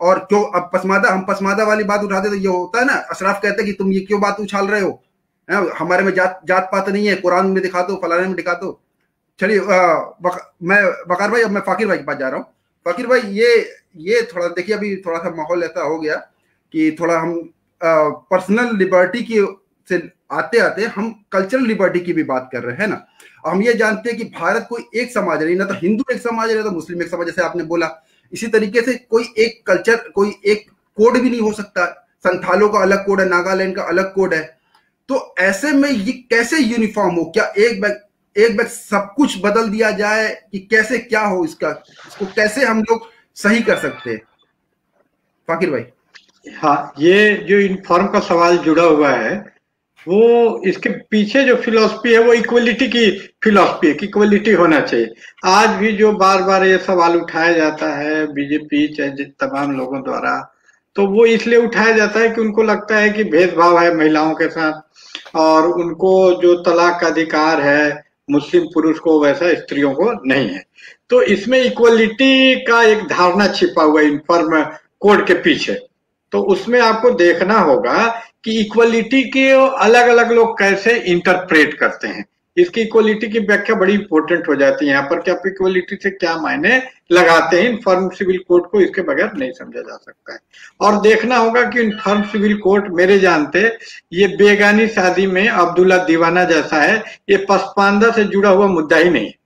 और क्यों अब हम पसमादा वाली बात उठाते तो ये होता है ना, अशराफ कहते हैं कि तुम ये क्यों बात उछाल रहे हो, हमारे में जात पात नहीं है, कुरान में दिखा दो, फलाने में दिखा दो। चलिए मैं वकार भाई, अब मैं फाकिर भाई के पास जा रहा हूँ। फाकिर भाई ये थोड़ा देखिए, अभी थोड़ा सा माहौल ऐसा हो गया कि थोड़ा हम पर्सनल लिबर्टी की से आते आते हम कल्चरल लिबर्टी की भी बात कर रहे हैं ना। हम ये जानते हैं कि भारत कोई एक समाज नहीं, ना तो हिंदू एक समाज है ना तो मुस्लिम एक समाज, जैसे आपने बोला। इसी तरीके से कोई एक कल्चर, कोई एक कोड भी नहीं हो सकता। संथालों का अलग कोड है, नागालैंड का अलग कोड है। तो ऐसे में ये कैसे यूनिफॉर्म हो? क्या एक बैग सब कुछ बदल दिया जाए कि कैसे क्या हो? इसको कैसे हम लोग सही कर सकते हैं फाकिर भाई? हाँ, ये जो यूनिफॉर्म का सवाल जुड़ा हुआ है, वो इसके पीछे जो फिलॉसफी है वो इक्वलिटी की फिलॉसफी है कि इक्वलिटी होना चाहिए। आज भी जो बार बार ये सवाल उठाया जाता है बीजेपी चाहे तमाम लोगों द्वारा, तो वो इसलिए उठाया जाता है कि उनको लगता है कि भेदभाव है महिलाओं के साथ, और उनको जो तलाक का अधिकार है मुस्लिम पुरुष को वैसा स्त्रियों को नहीं है। तो इसमें इक्वलिटी का एक धारणा छिपा हुआ है यूनिफॉर्म कोड के पीछे। तो उसमें आपको देखना होगा कि इक्वलिटी के अलग अलग लोग कैसे इंटरप्रेट करते हैं। इसकी इक्वलिटी की व्याख्या बड़ी इंपॉर्टेंट हो जाती है यहाँ पर कि आप इक्वलिटी से क्या मायने लगाते हैं। इन्फॉर्म सिविल कोड को इसके बगैर नहीं समझा जा सकता है। और देखना होगा कि इन्फॉर्म सिविल कोड मेरे जानते ये बेगानी शादी में अब्दुल्ला दीवाना जैसा है, ये पसमानदा से जुड़ा हुआ मुद्दा ही नहीं है।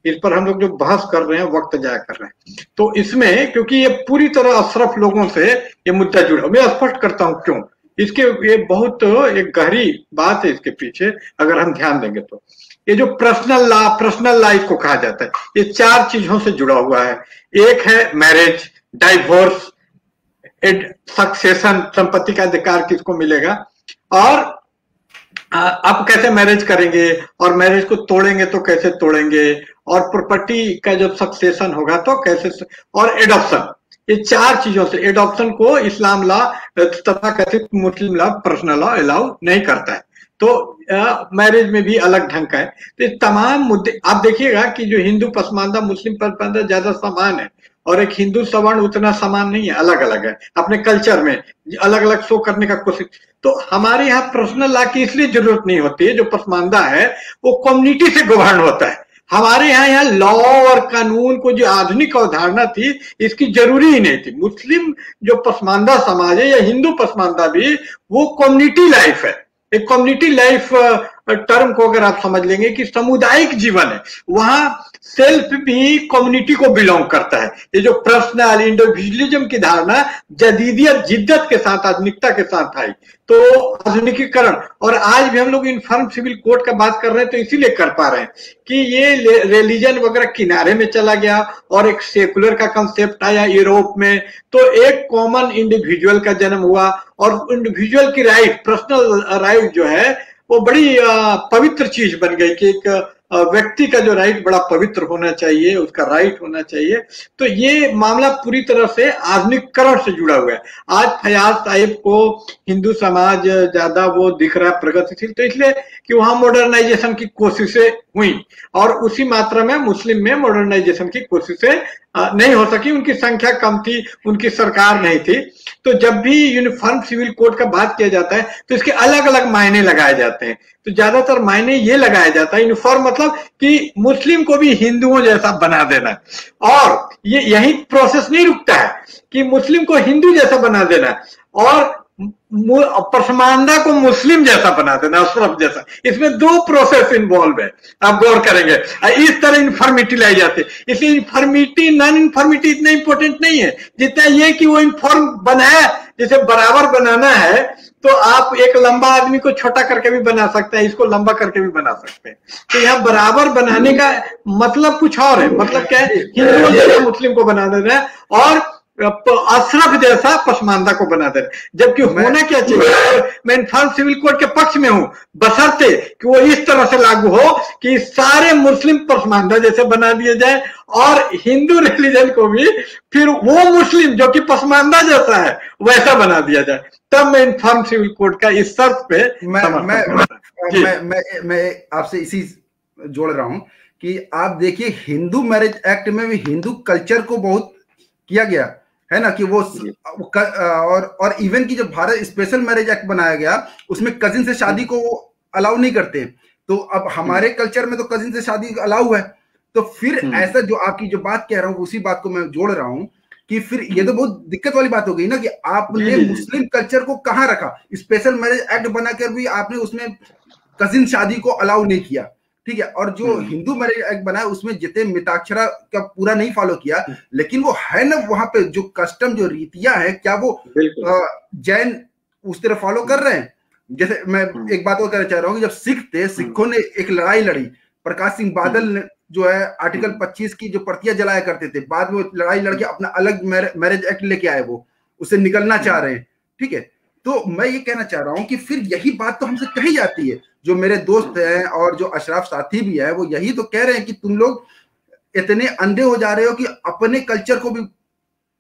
इस पर हम लोग जो बहस कर रहे हैं वक्त जाया कर रहे हैं। तो इसमें क्योंकि ये पूरी तरह अशरफ लोगों से ये मुद्दा जुड़ा, मैं स्पष्ट करता हूं क्यों। इसके ये बहुत एक गहरी बात है इसके पीछे, अगर हम ध्यान देंगे तो। ये जो पर्सनल ला इसको कहा जाता है, ये 4 चीजों से जुड़ा हुआ है। एक है मैरिज, डाइवोर्स, सक्सेशन, संपत्ति का अधिकार किसको मिलेगा, और आप कैसे मैरिज करेंगे, और मैरिज को तोड़ेंगे तो कैसे तोड़ेंगे, और प्रॉपर्टी का जब सक्सेशन होगा तो कैसे, और एडॉप्शन। ये 4 चीजों से, एडॉप्शन को इस्लाम लॉ तथा कथित मुस्लिम लॉ पर्सनल लॉ अलाउ नहीं करता है। तो मैरिज में भी अलग ढंग का है। तो ये तमाम मुद्दे आप देखिएगा कि जो हिंदू पसमानदा मुस्लिम पसमानदा ज्यादा समान है, और एक हिंदू सवर्ण उतना समान नहीं है, अलग अलग है अपने कल्चर में, अलग अलग शो करने का कोशिश। तो हमारे यहाँ पर्सनल लॉ की इसलिए जरूरत नहीं होती है। जो पसमानदा है वो कम्युनिटी से गवर्न होता है। हमारे यहाँ लॉ और कानून को जो आधुनिक अवधारणा थी इसकी जरूरी ही नहीं थी। मुस्लिम जो पसमानदा समाज है या हिंदू पसमानदा भी, वो कम्युनिटी लाइफ है। एक कम्युनिटी लाइफ टर्म को अगर आप समझ लेंगे कि सामुदायिक जीवन है, वहां सेल्फ भी कम्युनिटी को बिलोंग करता है। ये जो पर्सनल इंडिविजुअलिज्म की धारणा जदीदियत जिद्दत के साथ आधुनिकता के साथ आई, तो आधुनिकीकरण, और आज भी हम लोग इन्फॉर्म सिविल कोड का बात कर रहे हैं तो इसीलिए कर पा रहे हैं कि ये रिलीजन वगैरह किनारे में चला गया और एक सेकुलर का कंसेप्ट आया यूरोप में। तो एक कॉमन इंडिविजुअल का जन्म हुआ, और इंडिविजुअल की राइट, पर्सनल राइट जो है वो बड़ी पवित्र चीज बन गई कि एक व्यक्ति का जो राइट बड़ा पवित्र होना चाहिए, उसका राइट होना चाहिए। तो ये मामला पूरी तरह से आधुनिकीकरण से जुड़ा हुआ है। आज फयाज साहिब को हिंदू समाज ज्यादा वो दिख रहा है प्रगतिशील, तो इसलिए कि वहां मॉडर्नाइजेशन की कोशिशें हुई, और उसी मात्रा में मुस्लिम में मॉडर्नाइजेशन की कोशिशें नहीं हो सकी। उनकी संख्या कम थी, उनकी सरकार नहीं थी। तो जब भी यूनिफॉर्म सिविल कोड का बात किया जाता है तो इसके अलग अलग मायने लगाए जाते हैं। तो ज्यादातर मायने ये लगाया जाता है, यूनिफॉर्म मतलब कि मुस्लिम को भी हिंदुओं जैसा बना देना। और ये यही प्रोसेस नहीं रुकता है कि मुस्लिम को हिंदू जैसा बना देना और पसमानदा को मुस्लिम जैसा बना देना, अशरफ जैसा। इसमें 2 प्रोसेस इन्वॉल्व है, आप गौर करेंगे। इस तरह इन्फॉर्मिटी लाई जाती है। इसलिए इन्फॉर्मिटी नॉन इन्फॉर्मिटी इतना इंपॉर्टेंट नहीं है जितना ये कि वो इन्फॉर्म बनाया। जैसे बराबर बनाना है तो आप एक लंबा आदमी को छोटा करके भी बना सकते हैं, इसको लंबा करके भी बना सकते हैं। तो यहाँ बराबर बनाने का मतलब कुछ और है। मतलब क्या है, हिंदुओं जैसा मुस्लिम को बना देना है और अशरफ जैसा पसमानदा को बना दे। जबकि होना क्या चाहिए, मैं इन्फॉर्म सिविल कोड के पक्ष में हूं, बशर्ते कि वो इस तरह से लागू हो कि सारे मुस्लिम पसमानदा जैसे बना दिए जाए, और हिंदू रिलीजन को भी फिर वो मुस्लिम जो कि पसमानदा जैसा है वैसा बना दिया जाए। तब मैं इन्फॉर्म सिविल कोड का इस शर्त पे मैं आपसे इसी जोड़ रहा हूं कि आप देखिए हिंदू मैरिज एक्ट में भी हिंदू कल्चर को बहुत किया गया। है ना, कि वो और इवन की जब भारत स्पेशल मैरिज एक्ट बनाया गया उसमें कजिन से शादी को अलाउ नहीं करते। तो अब हमारे कल्चर में तो कजिन से शादी अलाउ है। तो फिर ऐसा जो आपकी जो बात कह रहा हूं उसी बात को मैं जोड़ रहा हूं कि फिर ये तो बहुत दिक्कत वाली बात हो गई ना कि आपने मुस्लिम कल्चर को कहां रखा। स्पेशल मैरिज एक्ट बनाकर भी आपने उसमें कजिन शादी को अलाउ नहीं किया, ठीक है। और जो हिंदू मैरिज एक्ट बनाया उसमें जितने मिताक्षरा का पूरा नहीं फॉलो किया, लेकिन वो है ना वहां पे जो कस्टम जो रीतियां है, क्या वो जैन उस तरह फॉलो कर रहे हैं? जैसे मैं एक बात और कहना चाह रहा हूँ कि जब सिख थे, सिखों ने एक लड़ाई लड़ी, प्रकाश सिंह बादल ने जो है आर्टिकल 25 की जो प्रतियां जलाया करते थे, बाद में लड़ाई लड़के अपना अलग मैरिज एक्ट लेके आए, वो उससे निकलना चाह रहे हैं, ठीक है। तो मैं ये कहना चाह रहा हूं कि फिर यही बात तो हमसे कही जाती है। जो मेरे दोस्त हैं और जो अशराफ साथी भी है वो यही तो कह रहे हैं कि तुम लोग इतने अंधे हो जा रहे हो कि अपने कल्चर को भी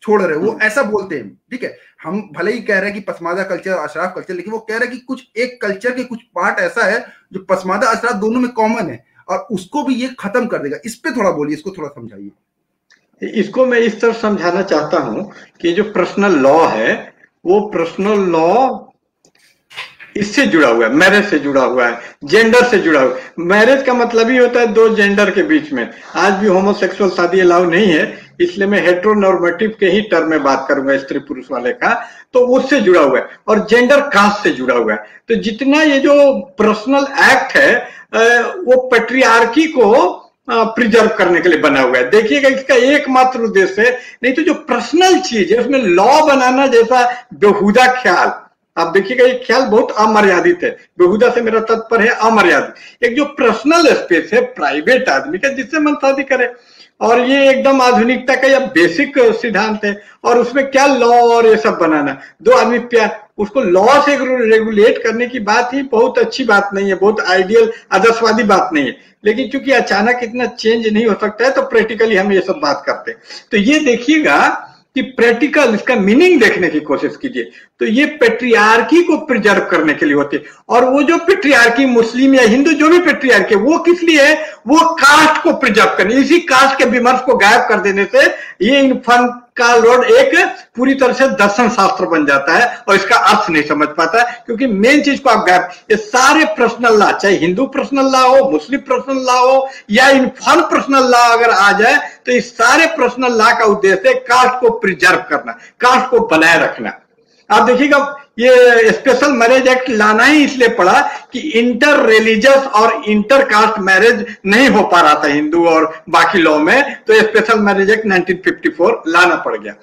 छोड़ रहे हो। वो ऐसा बोलते हैं, ठीक है। हम भले ही कह रहे हैं कि पसमादा कल्चर अशराफ कल्चर, लेकिन वो कह रहे हैं कि कुछ एक कल्चर के कुछ पार्ट ऐसा है जो पसमादा अशराफ दोनों में कॉमन है और उसको भी ये खत्म कर देगा। इस पे थोड़ा बोलिए, इसको थोड़ा समझाइए। इसको मैं इस तरह समझाना चाहता हूं कि जो पर्सनल लॉ है वो पर्सनल लॉ इससे जुड़ा हुआ है, मैरिज से जुड़ा हुआ है, जेंडर से जुड़ा हुआ है। मैरिज का मतलब ही होता है दो जेंडर के बीच में। आज भी होमोसेक्सुअल शादी अलाउ नहीं है, इसलिए मैं हेटेरोनॉर्मेटिव के ही टर्म में बात करूंगा, स्त्री पुरुष वाले का। तो उससे जुड़ा हुआ है और जेंडर कास्ट से जुड़ा हुआ है। तो जितना ये जो पर्सनल एक्ट है वो पैट्रियार्की को प्रिजर्व करने के लिए बना हुआ है। देखिएगा इसका एकमात्र उद्देश्य है, नहीं तो जो पर्सनल चीज है उसमें लॉ बनाना जैसा बेहुदा ख्याल, आप देखिएगा ये ख्याल बहुत अमर्यादित है। बेहुदा से मेरा तात्पर्य है अमर्यादित। एक जो पर्सनल स्पेस है प्राइवेट आदमी का, जिससे मन शादी करे, और ये एकदम आधुनिकता का यह बेसिक सिद्धांत है। और उसमें क्या लॉ और ये सब बनाना, दो आदमी प्यार, उसको लॉ से रेगुलेट करने की बात ही बहुत अच्छी बात नहीं है, बहुत आइडियल आदर्शवादी बात नहीं है। लेकिन चूंकि अचानक इतना चेंज नहीं हो सकता है तो प्रैक्टिकली हम ये सब बात करते हैं। तो ये देखिएगा कि प्रैक्टिकल इसका मीनिंग देखने की कोशिश कीजिए। तो ये पेट्रियार्की को प्रिजर्व करने के लिए होती है। और वो जो पेट्रियार्की मुस्लिम या हिंदू जो भी पेट्रियार्की वो किस लिए है, वो कास्ट को प्रिजर्व करने, इसी कास्ट के विमर्श को गायब कर देने से ये इन्फर्म का रोड एक पूरी तरह से दर्शन शास्त्र बन जाता है और इसका अर्थ नहीं समझ पाता है। क्योंकि मेन चीज को आप गायब, ये सारे पर्सनल लॉ, चाहे हिंदू पर्सनल लॉ हो, मुस्लिम पर्सनल लॉ हो या इन्फॉर्म पर्सनल लॉ अगर आ जाए तो इस सारे पर्सनल लॉ का उद्देश्य है कास्ट को प्रिजर्व करना, कास्ट को बनाए रखना। आप देखिएगा ये स्पेशल मैरिज एक्ट लाना ही इसलिए पड़ा कि इंटर रिलीजियस और इंटर कास्ट मैरिज नहीं हो पा रहा था हिंदू और बाकी लॉ में, तो स्पेशल मैरिज एक्ट 1954 लाना पड़ गया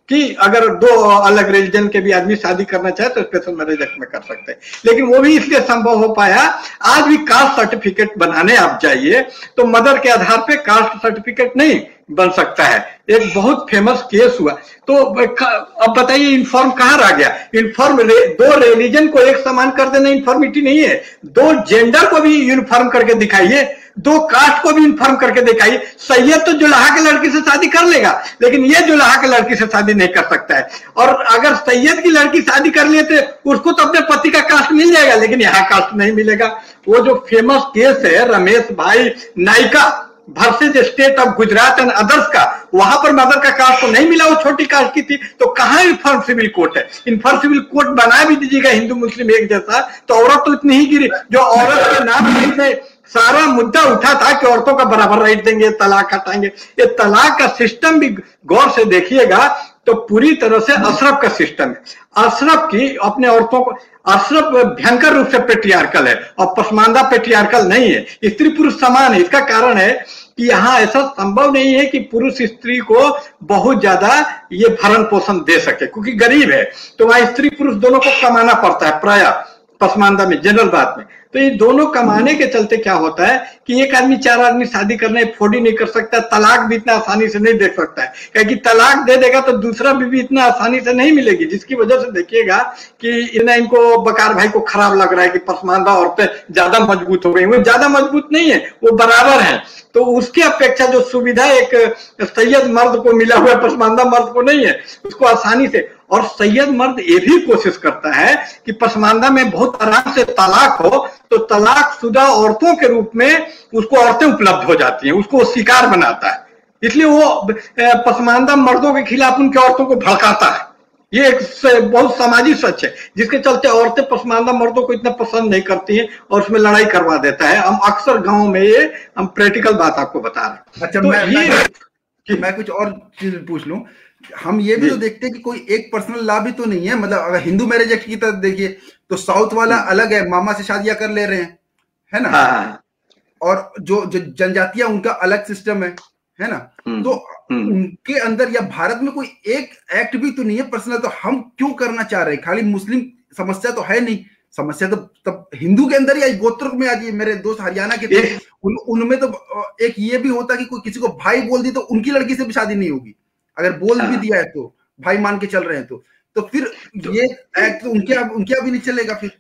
कि अगर दो अलग रिलीजन के भी आदमी शादी करना चाहे तो स्पेशल मैरिज एक्ट में कर सकते हैं। लेकिन वो भी इसलिए संभव हो पाया, आज भी कास्ट सर्टिफिकेट बनाने आप जाइए तो मदर के आधार पे कास्ट सर्टिफिकेट नहीं बन सकता है। एक बहुत फेमस केस हुआ। तो अब बताइए इन्फॉर्म कहाँ रह गया? इन्फॉर्म दो रिलीजन को एक समान कर देना इन्फॉर्मिटी नहीं है, दो जेंडर को भी यूनिफॉर्म करके दिखाइए, दो कास्ट को भी इन्फॉर्म करके दिखाइए। सैयद तो जुलाहा के लड़की से शादी कर लेगा, लेकिन ये जुलाहा के लड़की से शादी नहीं कर सकता है। और अगर सैयद की लड़की शादी कर लेते उसको तो अपने पति का कास्ट मिल जाएगा, लेकिन यहाँ कास्ट नहीं मिलेगा। वो जो फेमस केस है रमेश भाई Nykaa versus state of Gujarat and others का, वहां पर मदर का कास्ट तो नहीं मिला, वो छोटी कास्ट की थी। तो कहां इन्फॉर्म सिविल कोर्ट है? इन्फॉर्म सिविल कोर्ट बना भी दीजिएगा हिंदू मुस्लिम एक जैसा, तो औरत तो इतनी ही गिरी। जो औरत के नाम में सारा मुद्दा उठा था कि औरतों का बराबर राइट देंगे, तलाक हटाएंगे, ये तलाक का सिस्टम भी गौर से देखिएगा तो पूरी तरह से अशरफ का सिस्टम है। अशरफ की अपने औरतों को, अशरफ भयंकर रूप से पेट्रियार्कल है और पसमानदा पेट्रियार्कल नहीं है, स्त्री पुरुष समान है। इसका कारण है कि यहाँ ऐसा संभव नहीं है कि पुरुष स्त्री को बहुत ज्यादा ये भरण पोषण दे सके, क्योंकि गरीब है तो वहां स्त्री पुरुष दोनों को कमाना पड़ता है प्राय पसमानदा में, जनरल बात में। तो ये दोनों कमाने के चलते क्या होता है कि एक आदमी चार आदमी शादी करने अफोर्ड ही नहीं कर सकता, तलाक भी इतना आसानी से नहीं दे सकता है, क्योंकि तलाक दे देगा तो दूसरा बीवी इतना आसानी से नहीं मिलेगी। जिसकी वजह से देखिएगा कि इनको बकार भाई को खराब लग रहा है कि पसमानदा औरतें ज्यादा मजबूत हो गई। वो ज्यादा मजबूत नहीं है, वो बराबर है। तो उसके अपेक्षा जो सुविधा एक सैयद मर्द को मिला हुआ है पसमानदा मर्द को नहीं है, उसको आसानी से। और सैयद मर्द ये भी कोशिश करता है कि पसमानदा में बहुत आराम से तलाक हो, तो तलाक शुदा औरतों के रूप में उसको औरतें उपलब्ध हो जाती हैं, उसको शिकार बनाता है। इसलिए वो पसमानदा मर्दों के खिलाफ उनकी औरतों को भड़काता है। ये एक बहुत सामाजिक सच है, जिसके चलते औरतें पसमानदा मर्दों को इतना पसंद नहीं करती हैं और उसमें लड़ाई करवा देता है। हम अक्सर गांव में ये हम प्रैक्टिकल बात आपको बता रहे हैं। अच्छा, तो मैं कुछ और चीज पूछ लूं। हम ये भी तो देखते हैं कि कोई एक पर्सनल लॉ भी तो नहीं है। मतलब अगर हिंदू मैरिज एक्ट की तरफ देखिए तो साउथ वाला अलग है, मामा से शादियां कर ले रहे हैं, है ना। हाँ, और जो जनजातियां उनका अलग सिस्टम है ना। तो उनके अंदर या भारत में कोई एक एक्ट भी तो नहीं है पर्सनल। तो हम क्यों करना चाह रहे हैं? खाली मुस्लिम समस्या तो है नहीं, समस्या तो तब हिंदू के अंदर या गोत्र में आ गई। मेरे दोस्त हरियाणा के थे, उनमें तो एक ये भी होता कि कोई किसी को भाई बोल दी तो उनकी लड़की से भी शादी नहीं होगी, अगर बोल भी दिया है तो भाई मान के चल रहे हैं तो फिर ये एक्ट तो उनके भी नहीं चलेगा फिर।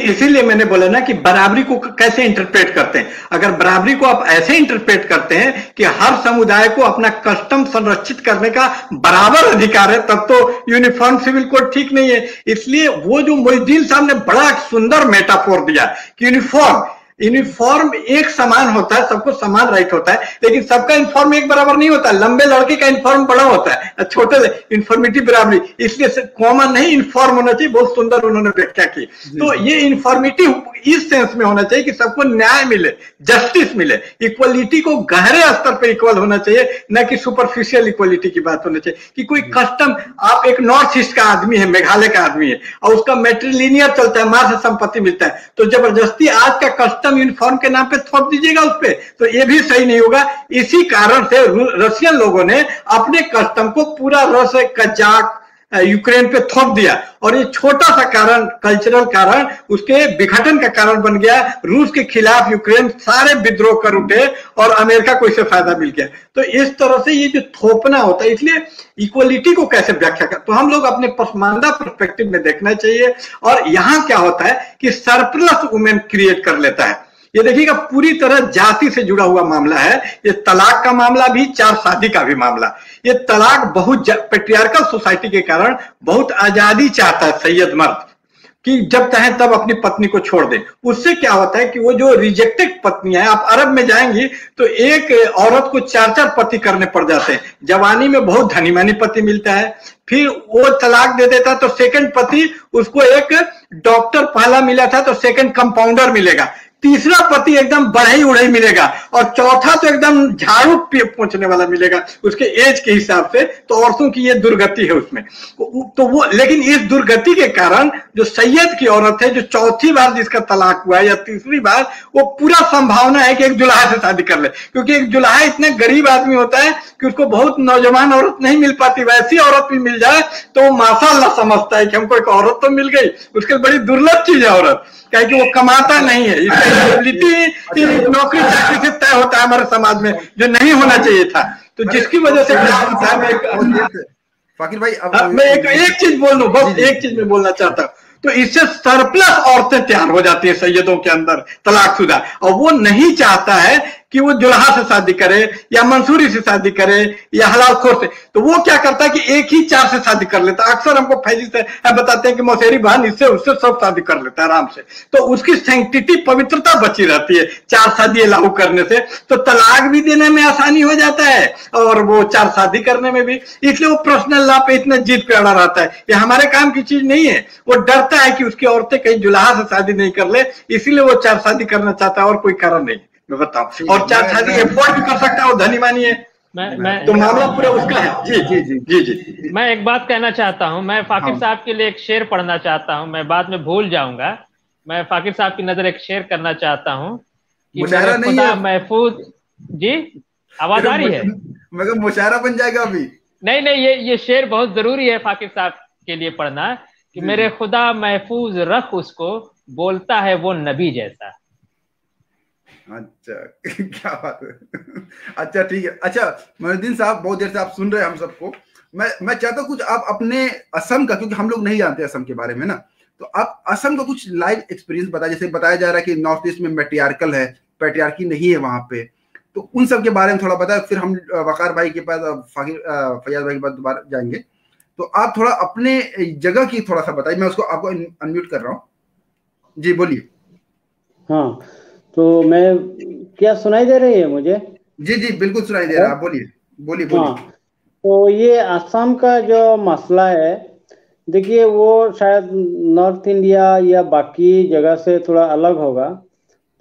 इसीलिए मैंने बोला ना कि बराबरी को कैसे इंटरप्रेट करते हैं। अगर बराबरी को आप ऐसे इंटरप्रेट करते हैं कि हर समुदाय को अपना कस्टम संरक्षित करने का बराबर अधिकार है, तब तो यूनिफॉर्म सिविल कोड ठीक नहीं है। इसलिए वो जो मोहिउद्दीन साहब ने बड़ा सुंदर मेटाफोर दिया कि यूनिफॉर्म एक समान होता है, सबको समान राइट होता है, लेकिन सबका यूनिफॉर्म एक बराबर नहीं होता। लंबे लड़के का यूनिफॉर्म बड़ा होता है, छोटे यूनिफॉर्मिटी बराबरी, इसलिए कॉमन नहीं यूनिफॉर्म होना चाहिए। बहुत सुंदर उन्होंने व्याख्या की। तो ये यूनिफॉर्मिटी इस सेंस में होना चाहिए कि सबको न्याय मिले, जस्टिस मिले, इक्वलिटी को गहरे स्तर पर इक्वल होना चाहिए, न कि सुपरफिशियल इक्वलिटी की बात होनी चाहिए कि कोई कस्टम, आप एक नॉर्थ ईस्ट का आदमी है, मेघालय का आदमी है और उसका मैट्रिलिनियर चलता है, मां से संपत्ति मिलता है, तो जबरदस्ती आज का कस्टम यूनिफॉर्म के नाम पे थोप दीजिएगा उस पे, तो ये भी सही नहीं होगा। इसी कारण से रशियन लोगों ने अपने कस्टम को पूरा रस कजाक यूक्रेन पे थोप दिया और ये छोटा सा कारण, कल्चरल कारण, उसके विघटन का कारण बन गया। रूस के खिलाफ यूक्रेन सारे विद्रोह कर उठे और अमेरिका को इससे फायदा मिल गया। तो इस तरह से ये जो थोपना होता है, इसलिए इक्वलिटी को कैसे व्याख्या कर, तो हम लोग अपने पसमानदा पर्सपेक्टिव में देखना चाहिए। और यहां क्या होता है कि सरप्लस वुमेन क्रिएट कर लेता है। ये देखिएगा पूरी तरह जाति से जुड़ा हुआ मामला है। ये तलाक का मामला भी, चार शादी का भी मामला। ये तलाक बहुत पेट्रियार्कल सोसाइटी के कारण बहुत आजादी चाहता है सैयद मर्द कि जब चाहे तब अपनी पत्नी को छोड़ दे। उससे क्या होता है कि वो जो रिजेक्टेड पत्नियां, आप अरब में जाएंगी तो एक औरत को चार चार पति करने पड़ जाते हैं। जवानी में बहुत धनी मानी पति मिलता है, फिर वो तलाक दे देता तो सेकंड पति, उसको एक डॉक्टर पहला मिला था तो सेकंड कंपाउंडर मिलेगा, तीसरा पति एकदम बढ़ई उड़ई मिलेगा और चौथा तो एकदम झाड़ू पहुंचने वाला मिलेगा उसके एज के हिसाब से। तो औरतों की ये दुर्गति है उसमें। तो वो, लेकिन इस दुर्गति के कारण जो सैयद की औरत है, जो चौथी बार जिसका तलाक हुआ है या तीसरी बार, वो पूरा संभावना है कि एक जुलाहा से शादी कर ले, क्योंकि एक जुलाहा इतने गरीब आदमी होता है कि उसको बहुत नौजवान औरत नहीं मिल पाती। वैसी औरत भी मिल जाए तो वो माशाअल्लाह समझता है कि हमको एक औरत तो मिल गई। उसके बड़ी दुर्लभ चीज है औरत, क्या कि वो कमाता नहीं है। इसका नौकरी चाकरी से तय होता है हमारे समाज में, जो नहीं होना चाहिए था। तो जिसकी वजह से क्या होता है, फाकिर भाई मैं एक चीज बोल दूं, बस एक चीज में बोलना चाहता हूँ। तो इससे सरप्लस औरतें तैयार हो जाती है सैयदों के अंदर, तलाकशुदा, और वो नहीं चाहता है कि वो जुल्हा से शादी करे या मंसूरी से शादी करे या हलाल खोर से। तो वो क्या करता है कि एक ही चार से शादी कर लेता है। अक्सर हमको फैजी से बताते हैं कि मौसेरी बहन इससे उससे सब शादी कर लेता है आराम से, तो उसकी सैंक्टिटी, पवित्रता बची रहती है चार शादी लागू करने से। तो तलाक भी देने में आसानी हो जाता है और वो चार शादी करने में भी। इसलिए वो पर्सनल लॉ पे इतना जिद पे अड़ा रहता है। ये हमारे काम की चीज नहीं है। वो डरता है कि उसकी औरतें कहीं जुल्हा से शादी नहीं कर ले, इसीलिए वो चार शादी करना चाहता है, और कोई कारण नहीं। मैं बताऊं, और चार शादी एफोर्ड भी कर सकता है, वो धनी मानी है। तो मामला पूरा उसका है। जी जी जी जी जी। मैं एक बात कहना चाहता हूं। मैं फाकिर साहब के लिए एक शेर पढ़ना चाहता हूं, मैं बाद में भूल जाऊंगा। मैं फाकिर साहब की नजर एक शेर करना चाहता हूं कि मेरे खुदा महफूज। जी, आवाज आ रही है? मगर मुशायरा बन जाएगा अभी। नहीं, ये शेर बहुत जरूरी है फाकिर साहब के लिए पढ़ना कि मेरे खुदा महफूज रख उसको, बोलता है वो नबी जैसा। अच्छा क्या बात है। अच्छा ठीक है। अच्छा मोहिउद्दीन साहब, बहुत देर से आप सुन रहे हैं हम सबको। मैं चाहता हूँ कुछ आप अपने असम का, क्योंकि हम लोग नहीं जानते असम के बारे में ना, तो आप असम का कुछ लाइव एक्सपीरियंस बताएं। जैसे बताया जा रहा है कि नॉर्थ ईस्ट में मैट्रियार्कल है, पैट्रियार्की नहीं है वहां पे, तो उन सब के बारे में थोड़ा बताएं। फिर हम वकार भाई के पास, फैयाज भाई के पास दोबारा जाएंगे। तो आप थोड़ा अपने जगह की थोड़ा सा बताइए। मैं उसको आपको अनम्यूट कर रहा हूँ। जी बोलिए। हाँ, तो मैं, क्या सुनाई दे रही है मुझे? जी जी बिल्कुल सुनाई दे रहा है, आप बोलिए। बोलिए बोलिए। हाँ, तो ये असम का जो मसला है, देखिए वो शायद नॉर्थ इंडिया या बाकी जगह से थोड़ा अलग होगा।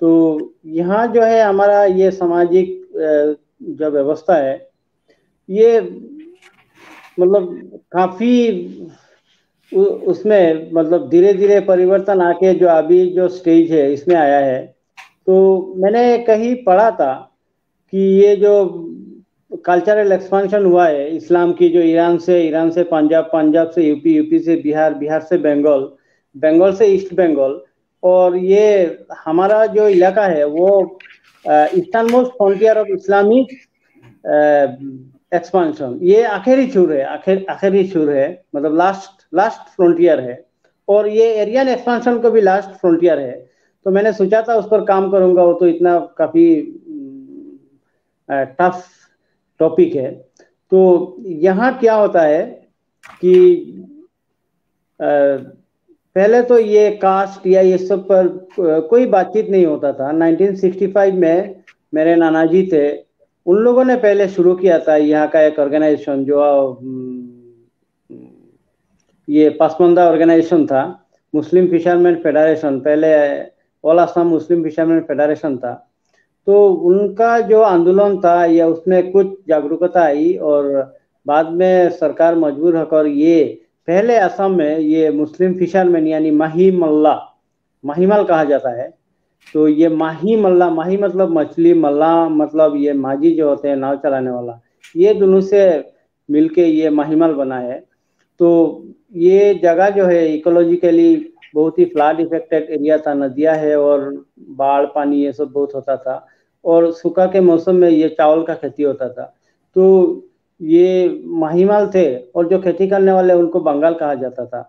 तो यहाँ जो है हमारा ये सामाजिक जो व्यवस्था है, ये मतलब काफी उसमें मतलब धीरे धीरे परिवर्तन आके जो अभी जो स्टेज है इसमें आया है। तो मैंने कहीं पढ़ा था कि ये जो कल्चरल एक्सपेंशन हुआ है इस्लाम की, जो ईरान से पंजाब, पंजाब से यूपी, यूपी से बिहार, बिहार से बंगाल, बंगाल से ईस्ट बंगाल, और ये हमारा जो इलाका है वो eastern most frontier of Islamic expansion, ये आखिरी छोर है, आखिरी छोर है, मतलब लास्ट फ्रंटियर है। और ये एरियन एक्सपांशन को भी लास्ट फ्रंटियर है। तो मैंने सोचा था उस पर काम करूंगा, वो तो इतना काफी टफ टॉपिक है। तो यहाँ क्या होता है कि पहले तो ये कास्ट या ये सब पर कोई बातचीत नहीं होता था। 1965 में मेरे नाना जी थे, उन लोगों ने पहले शुरू किया था यहाँ का एक ऑर्गेनाइजेशन, जो ये पसमानदा ऑर्गेनाइजेशन था, मुस्लिम फिशरमैन फेडरेशन, पहले ऑल असम मुस्लिम फिशरमैन फेडरेशन था। तो उनका जो आंदोलन था या उसमें कुछ जागरूकता आई, और बाद में सरकार मजबूर होकर ये पहले असम में ये मुस्लिम फिशरमैन यानी माही मल्ला, माहीमल कहा जाता है। तो ये माही मल्ला, माही मतलब मछली, मल्ला मतलब ये माझी जो होते हैं नाव चलाने वाला, ये दोनों से मिलके ये माहीमल बना है। तो ये जगह जो है इकोलॉजिकली बहुत ही फ्लड इफेक्टेड एरिया था, नदियां है और बाढ़ पानी ये सब बहुत होता था, और सूखा के मौसम में ये चावल का खेती होता था। तो ये माहीमाल थे, और जो खेती करने वाले उनको बंगाल कहा जाता था।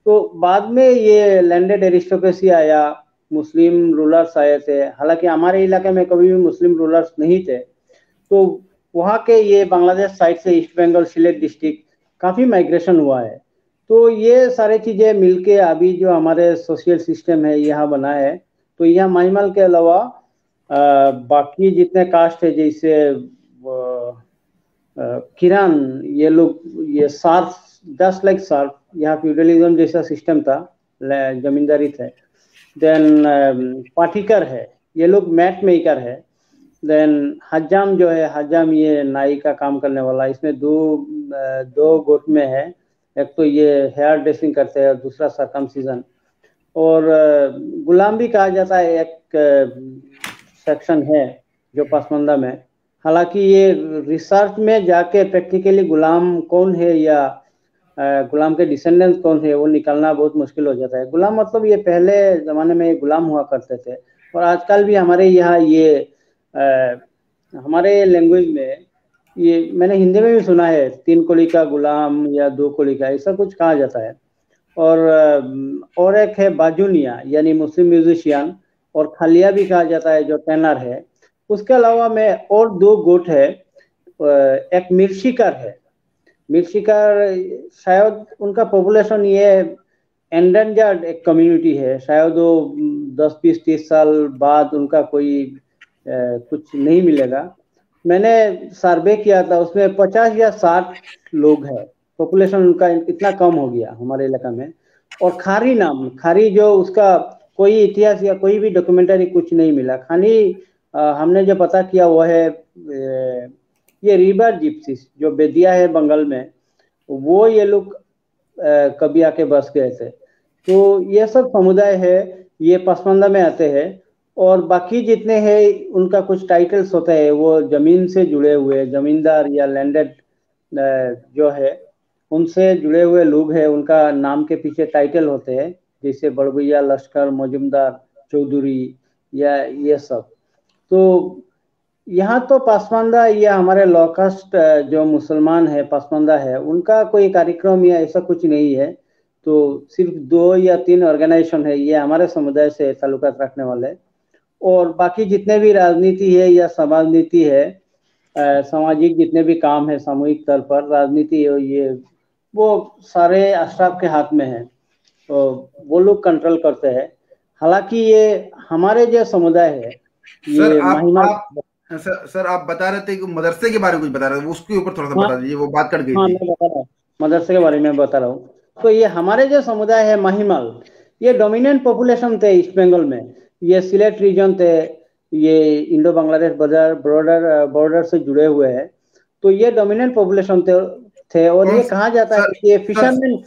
तो बाद में ये लैंडेड एरिस्टोक्रेसी आया, मुस्लिम रूलर्स आए थे। हालांकि हमारे इलाके में कभी भी मुस्लिम रूलर्स नहीं थे। तो वहाँ के ये बांग्लादेश साइड से ईस्ट बंगाल सिलेट डिस्ट्रिक्ट काफी माइग्रेशन हुआ है। तो ये सारी चीजें मिलके अभी जो हमारे सोशल सिस्टम है यहाँ बना है। तो यहाँ माहीमाल के अलावा बाकी जितने कास्ट है, जैसे किरान, ये लोग, ये सार्फ, जस्ट लाइक सार्फ, यहाँ फ्यूडलिज्म जैसा सिस्टम था, जमींदारी थे। देन पाटिकर है, ये लोग मैट मेकर है। देन हजाम जो है, हजाम ये नाई का काम करने वाला, इसमें दो गुट में है, एक तो ये हेयर ड्रेसिंग करते हैं, दूसरा सरकमसिजन। और गुलाम भी कहा जाता है, एक सेक्शन है जो पसमानदा में। हालांकि ये रिसर्च में जाके प्रैक्टिकली गुलाम कौन है या गुलाम के डिसेंडेंट्स कौन है वो निकालना बहुत मुश्किल हो जाता है। गुलाम मतलब ये पहले जमाने में गुलाम हुआ करते थे, और आजकल भी हमारे यहाँ ये हमारे लैंग्वेज में ये मैंने हिंदी में भी सुना है, 3 कोली का गुलाम या 2 कोली का, ऐसा कुछ कहा जाता है। और एक है बाजुनिया यानी मुस्लिम म्यूजिशियन, और खलिया भी कहा जाता है जो टेनर है। उसके अलावा में और 2 गुट है, एक मिर्शिकर है। मिर्शिकर शायद उनका पॉपुलेशन ये एंडेंजर्ड एक कम्युनिटी है, शायद वो 10, 20, 30 साल बाद उनका कोई कुछ नहीं मिलेगा। मैंने सर्वे किया था, उसमें 50 या 60 लोग हैं, पॉपुलेशन उनका इतना कम हो गया हमारे इलाका में। और खारी नाम, खारी जो उसका कोई इतिहास या कोई भी डॉक्यूमेंटरी कुछ नहीं मिला। खाली हमने जो पता किया वो है ये रिवर जिप्सीज जो बेदिया है बंगाल में, वो ये लोग कभी आके बस गए थे। तो ये सब समुदाय है, ये पसमानदा में आते हैं। और बाकी जितने हैं उनका कुछ टाइटल्स होते हैं, वो जमीन से जुड़े हुए, जमींदार या लैंडेड जो है उनसे जुड़े हुए लोग हैं, उनका नाम के पीछे टाइटल होते हैं, जैसे बड़भैया, लश्कर, मजुमदार, चौधरी या ये सब। तो यहाँ तो पसमानदा या हमारे लोकस्ट जो मुसलमान है पसमानदा है, उनका कोई कार्यक्रम या ऐसा कुछ नहीं है। तो सिर्फ 2 या 3 ऑर्गेनाइजेशन है ये हमारे समुदाय से ताल्लुकात रखने वाले। और बाकी जितने भी राजनीति है या समाज नीति है, सामाजिक जितने भी काम है सामूहिक तौर पर राजनीति है, ये वो सारे अशराफ के हाथ में है, तो वो लोग कंट्रोल करते हैं। हालांकि ये हमारे जो समुदाय है, ये महिमा, सर आप बता रहे थे कि मदरसे के बारे में कुछ बता रहे थे, उसके ऊपर थोड़ा सा बता दीजिए, वो बात कट गई हाँ थी। मैं बता रहा हूँ, मदरसे के बारे में बता रहा हूँ। तो ये हमारे जो समुदाय है महिमाल, ये डोमिनेंट पॉपुलेशन थे ईस्ट बंगाल में। ये सिलेट रीजन थे, ये इंडो बांग्लादेश बॉर्डर से जुड़े हुए हैं। तो ये डोमिनेंट पॉपुलेशन थे और ये कहा जाता है कि ये फिशरमैन।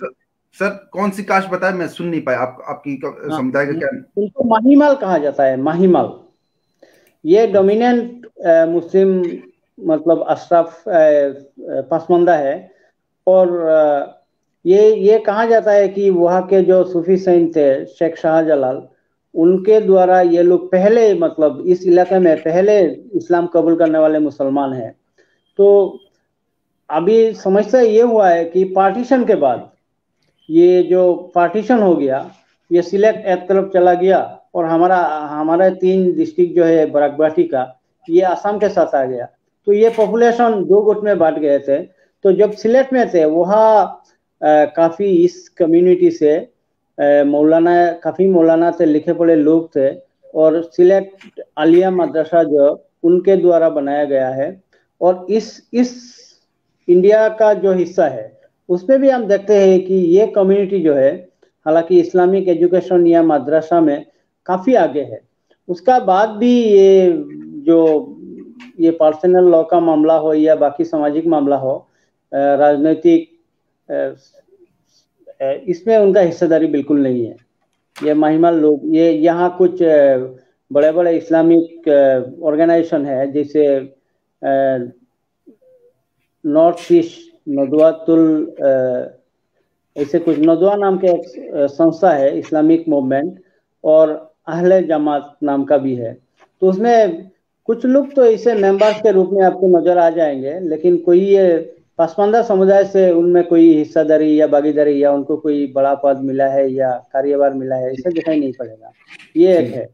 सर कौन सी कास्ट बताए, मैं सुन नहीं पाया, आपकी समुदाय का क्या? इनको माहिमाल कहा जाता है, माहिमाल। ये डोमिनेंट मुस्लिम मतलब अशराफ पसमानदा है। और ये कहा जाता है कि वहाँ के जो सूफी सेंट थे शेख शाहजलाल, उनके द्वारा ये लोग पहले मतलब इस इलाके में पहले इस्लाम कबूल करने वाले मुसलमान हैं। तो अभी समस्या ये हुआ है कि पार्टीशन के बाद ये जो पार्टीशन हो गया, ये सिलेक्ट एक तरफ चला गया और हमारा 3 डिस्ट्रिक्ट जो है बराकबाटी का, ये असम के साथ आ गया। तो ये पॉपुलेशन 2 गुट में बांट गए थे। तो जब सिलेट में थे वहाँ काफी इस कम्युनिटी से काफी मौलाना थे, लिखे पढ़े लोग थे। और सिलेट आलिया मदरसा जो उनके द्वारा बनाया गया है। और इस इंडिया का जो हिस्सा है उसमें भी हम देखते हैं कि ये कम्युनिटी जो है, हालांकि इस्लामिक एजुकेशन या मदरसा में काफी आगे है। उसका बाद भी ये पर्सनल लॉ का मामला हो या बाकी सामाजिक मामला हो, राजनीतिक, इसमें उनका हिस्सेदारी बिल्कुल नहीं है। ये महिमाल लोग, ये यहाँ कुछ बड़े बड़े इस्लामिक ऑर्गेनाइजेशन है, जैसे नॉर्थ ईस्ट नदवातुल, ऐसे कुछ नदवा नाम के एक संस्था है इस्लामिक मूवमेंट, और अहले जमात नाम का भी है। तो उसमें कुछ लोग तो ऐसे मेंबर्स के रूप में आपको नजर आ जाएंगे, लेकिन कोई ये पसमानदा समुदाय से उनमें कोई हिस्सेदारी या भागीदारी या उनको कोई बड़ा पद मिला है या कार्यभार मिला है, ऐसा दिखाई नहीं पड़ेगा। ये एक है।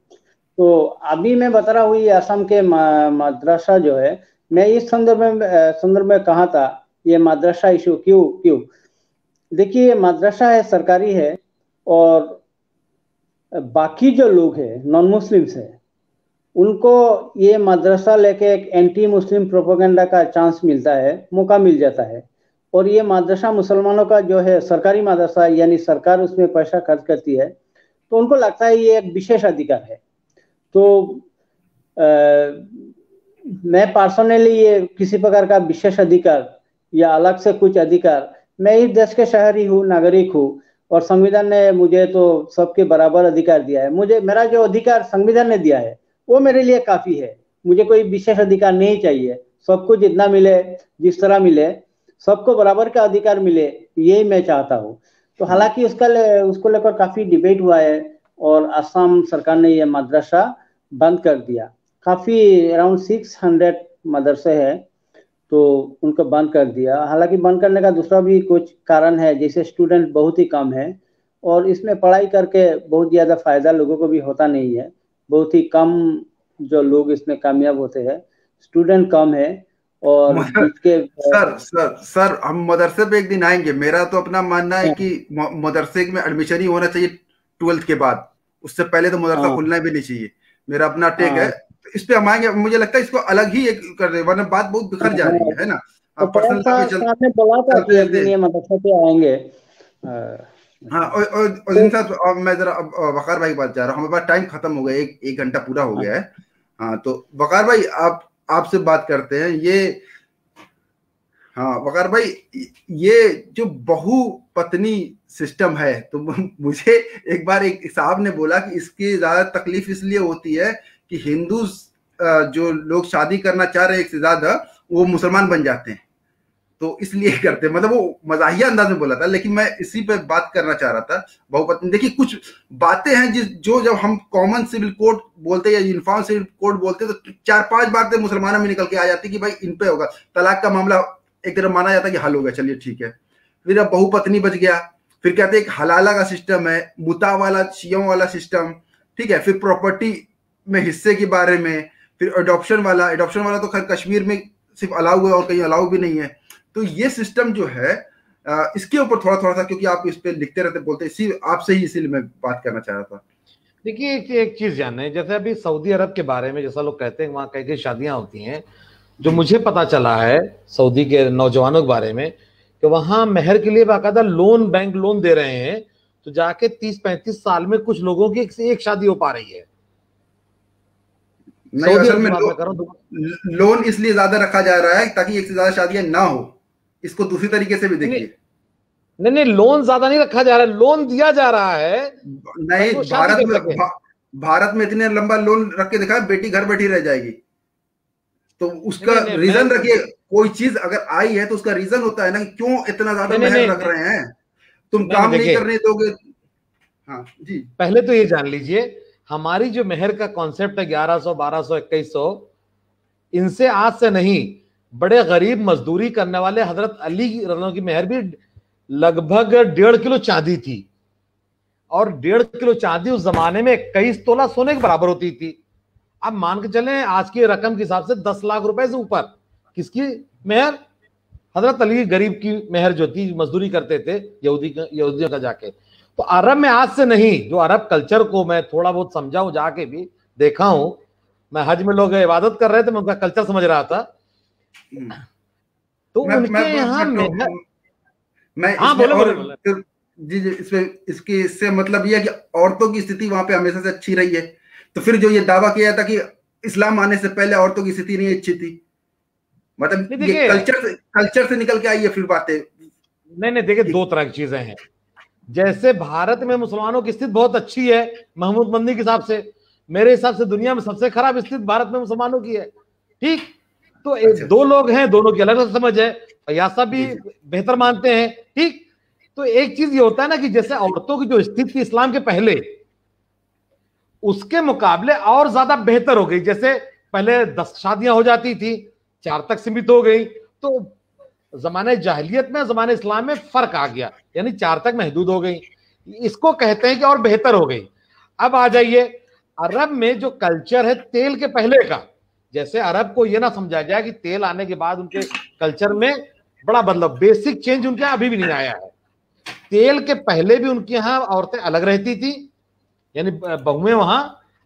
तो अभी मैं बता रहा हूँ ये असम के मदरसा जो है, मैं इस संदर्भ में कहा था ये मदरसा इशू क्यों। देखिए ये मदरसा है, सरकारी है, और बाकी जो लोग हैं नॉन मुस्लिम्स है, उनको ये मदरसा लेके एक एंटी मुस्लिम प्रोपेगेंडा का चांस मिलता है, मौका मिल जाता है। और ये मदरसा मुसलमानों का जो है सरकारी मदरसा, यानी सरकार उसमें पैसा खर्च करती है, तो उनको लगता है ये एक विशेष अधिकार है। तो मैं पर्सनली ये किसी प्रकार का विशेष अधिकार या अलग से कुछ अधिकार, मैं इस देश के शहरी हूँ, नागरिक हूँ, और संविधान ने मुझे तो सबके बराबर अधिकार दिया है। मेरा जो अधिकार संविधान ने दिया है वो मेरे लिए काफी है। मुझे कोई विशेष अधिकार नहीं चाहिए। सबको जितना मिले, जिस तरह मिले, सबको बराबर का अधिकार मिले, यही मैं चाहता हूँ। तो हालांकि उसको लेकर काफी डिबेट हुआ है और असम सरकार ने यह मदरसा बंद कर दिया। काफी अराउंड 600 मदरसे हैं, तो उनको बंद कर दिया। हालांकि बंद करने का दूसरा भी कुछ कारण है, जैसे स्टूडेंट बहुत ही कम है और इसमें पढ़ाई करके बहुत ज्यादा फायदा लोगों को भी होता नहीं है। बहुत ही कम जो लोग इसमें कामयाब होते हैं, स्टूडेंट कम है। और सर हम मदरसे पे एक दिन आएंगे। मेरा तो अपना मानना है कि मदरसे में एडमिशन ही होना चाहिए 12th के बाद, उससे पहले तो मदरसा खुलना भी नहीं चाहिए। मेरा अपना टेक है, इस पे हम आएंगे। मुझे लगता है इसको अलग ही एक कर रहे, वरना बात बहुत बिखर जा रही है ना। हाँ, और इन साथ मैं जरा वकार भाई की बात जा रहा हूँ। हमारे पास टाइम खत्म हो गया, एक घंटा पूरा हो गया है। हाँ, तो वकार भाई आपसे बात करते हैं। वकार भाई, ये जो बहुपत्नी सिस्टम है, तो मुझे एक बार एक साहब ने बोला कि इसकी ज्यादा तकलीफ इसलिए होती है कि हिंदू जो लोग शादी करना चाह रहे हैं एक से ज्यादा, वो मुसलमान बन जाते हैं, तो इसलिए करते हैं। मतलब वो मजाहिया अंदाज में बोला था, लेकिन मैं इसी पे बात करना चाह रहा था। बहुपत्नी, देखिए कुछ बातें हैं जो जब हम कॉमन सिविल कोड बोलते हैं या यूनिफॉर्म सिविल कोड बोलते हैं, तो 4-5 बातें मुसलमानों में निकल के आ जाती कि भाई इन पे होगा। तलाक का मामला एक तरह माना जाता कि हल हो गया, चलिए ठीक है। फिर अब बहुपत्नी बच गया। फिर कहते हैं एक हलाला का सिस्टम है, मुता वाला, शियों वाला सिस्टम, ठीक है। फिर प्रॉपर्टी में हिस्से के बारे में, फिर एडॉप्शन वाला तो खैर कश्मीर में सिर्फ अलाउ है और कहीं अलाउ भी नहीं है। तो ये सिस्टम जो है, इसके ऊपर थोड़ा सा, क्योंकि आप इस पे लिखते रहते, बोलते, आपसे ही इसीलिए मैं बात करना चाह रहा था। देखिए एक चीज जाने, जैसे अभी सऊदी अरब के बारे में जैसा लोग कहते हैं वहां कई कई शादियां होती हैं, जो मुझे पता चला है सऊदी के नौजवानों के बारे में कि वहां मेहर के लिए बाकायदा लोन, बैंक लोन दे रहे हैं, तो जाके 30-35 साल में कुछ लोगों की एक शादी हो पा रही है। नहीं, असल में लोन इसलिए ज्यादा रखा जा रहा है ताकि एक से ज्यादा शादियां ना हो। इसको दूसरी तरीके से भी देखिए। नहीं, लोन ज्यादा नहीं रखा जा रहा है, लोन दिया जा रहा है। नहीं, भारत में इतने लंबा लोन रख के दिखा, बेटी घर बैठी रह जाएगी। तो उसका रीजन रखिए। कोई चीज अगर आई है तो उसका रीजन होता है ना, क्यों इतना ज्यादा मेहर रख रहे हैं। तुम काम नहीं करने दोगे। हाँ जी, पहले तो ये जान लीजिए, हमारी जो मेहर का कॉन्सेप्ट है 1100, 1200, 2100, इनसे आज से नहीं, बड़े गरीब मजदूरी करने वाले हजरत अली की मेहर भी लगभग 1.5 किलो चांदी थी, और 1.5 किलो चांदी उस जमाने में 21 तोला सोने के बराबर होती थी। अब मान के चलें आज की रकम के हिसाब से 10 लाख रुपए से ऊपर किसकी मेहर? हजरत अली गरीब की मेहर जो थी, मजदूरी करते थे यहूदियों का जाके। तो अरब में आज से नहीं, जो अरब कल्चर को मैं थोड़ा बहुत समझा हूं, जाके भी देखा हूं, मैं हज में लोग इबादत कर रहे थे, मैं उनका कल्चर समझ रहा था। तो उनके यहाँ मैं हाँ बोलो जी इसके इससे मतलब ये है कि औरतों की स्थिति वहां पे हमेशा से अच्छी रही है। तो फिर जो ये दावा किया था कि इस्लाम आने से पहले औरतों की स्थिति नहीं अच्छी थी, मतलब ये कल्चर से निकल के आई है फिर बातें। नहीं, देखिए दो तरह की चीजें हैं। जैसे भारत में मुसलमानों की स्थिति बहुत अच्छी है महमूद मंदी के हिसाब से, मेरे हिसाब से दुनिया में सबसे खराब स्थिति भारत में मुसलमानों की है। ठीक, तो दो लोग हैं, दोनों की अलग अलग समझ है, फैयाज साहब भी बेहतर मानते हैं। ठीक, तो एक चीज ये होता है ना कि जैसे औरतों की जो स्थिति थी इस्लाम के पहले, उसके मुकाबले और ज्यादा बेहतर हो गई। जैसे पहले 10 शादियां हो जाती थी, 4 तक सीमित हो गई। तो जमाने जाहिलियत में जमाने इस्लाम में फर्क आ गया, यानी 4 तक महदूद हो गई। इसको कहते हैं कि और बेहतर हो गई। अब आ जाइए अरब में जो कल्चर है तेल के पहले का, जैसे अरब को यह ना समझा जाए कि तेल आने के बाद उनके कल्चर में बड़ा बदलाव, बेसिक चेंज उनके अभी भी नहीं आया है। तेल के पहले भी उनके यहाँ औरतें अलग रहती थी, यानी बहुएं वहां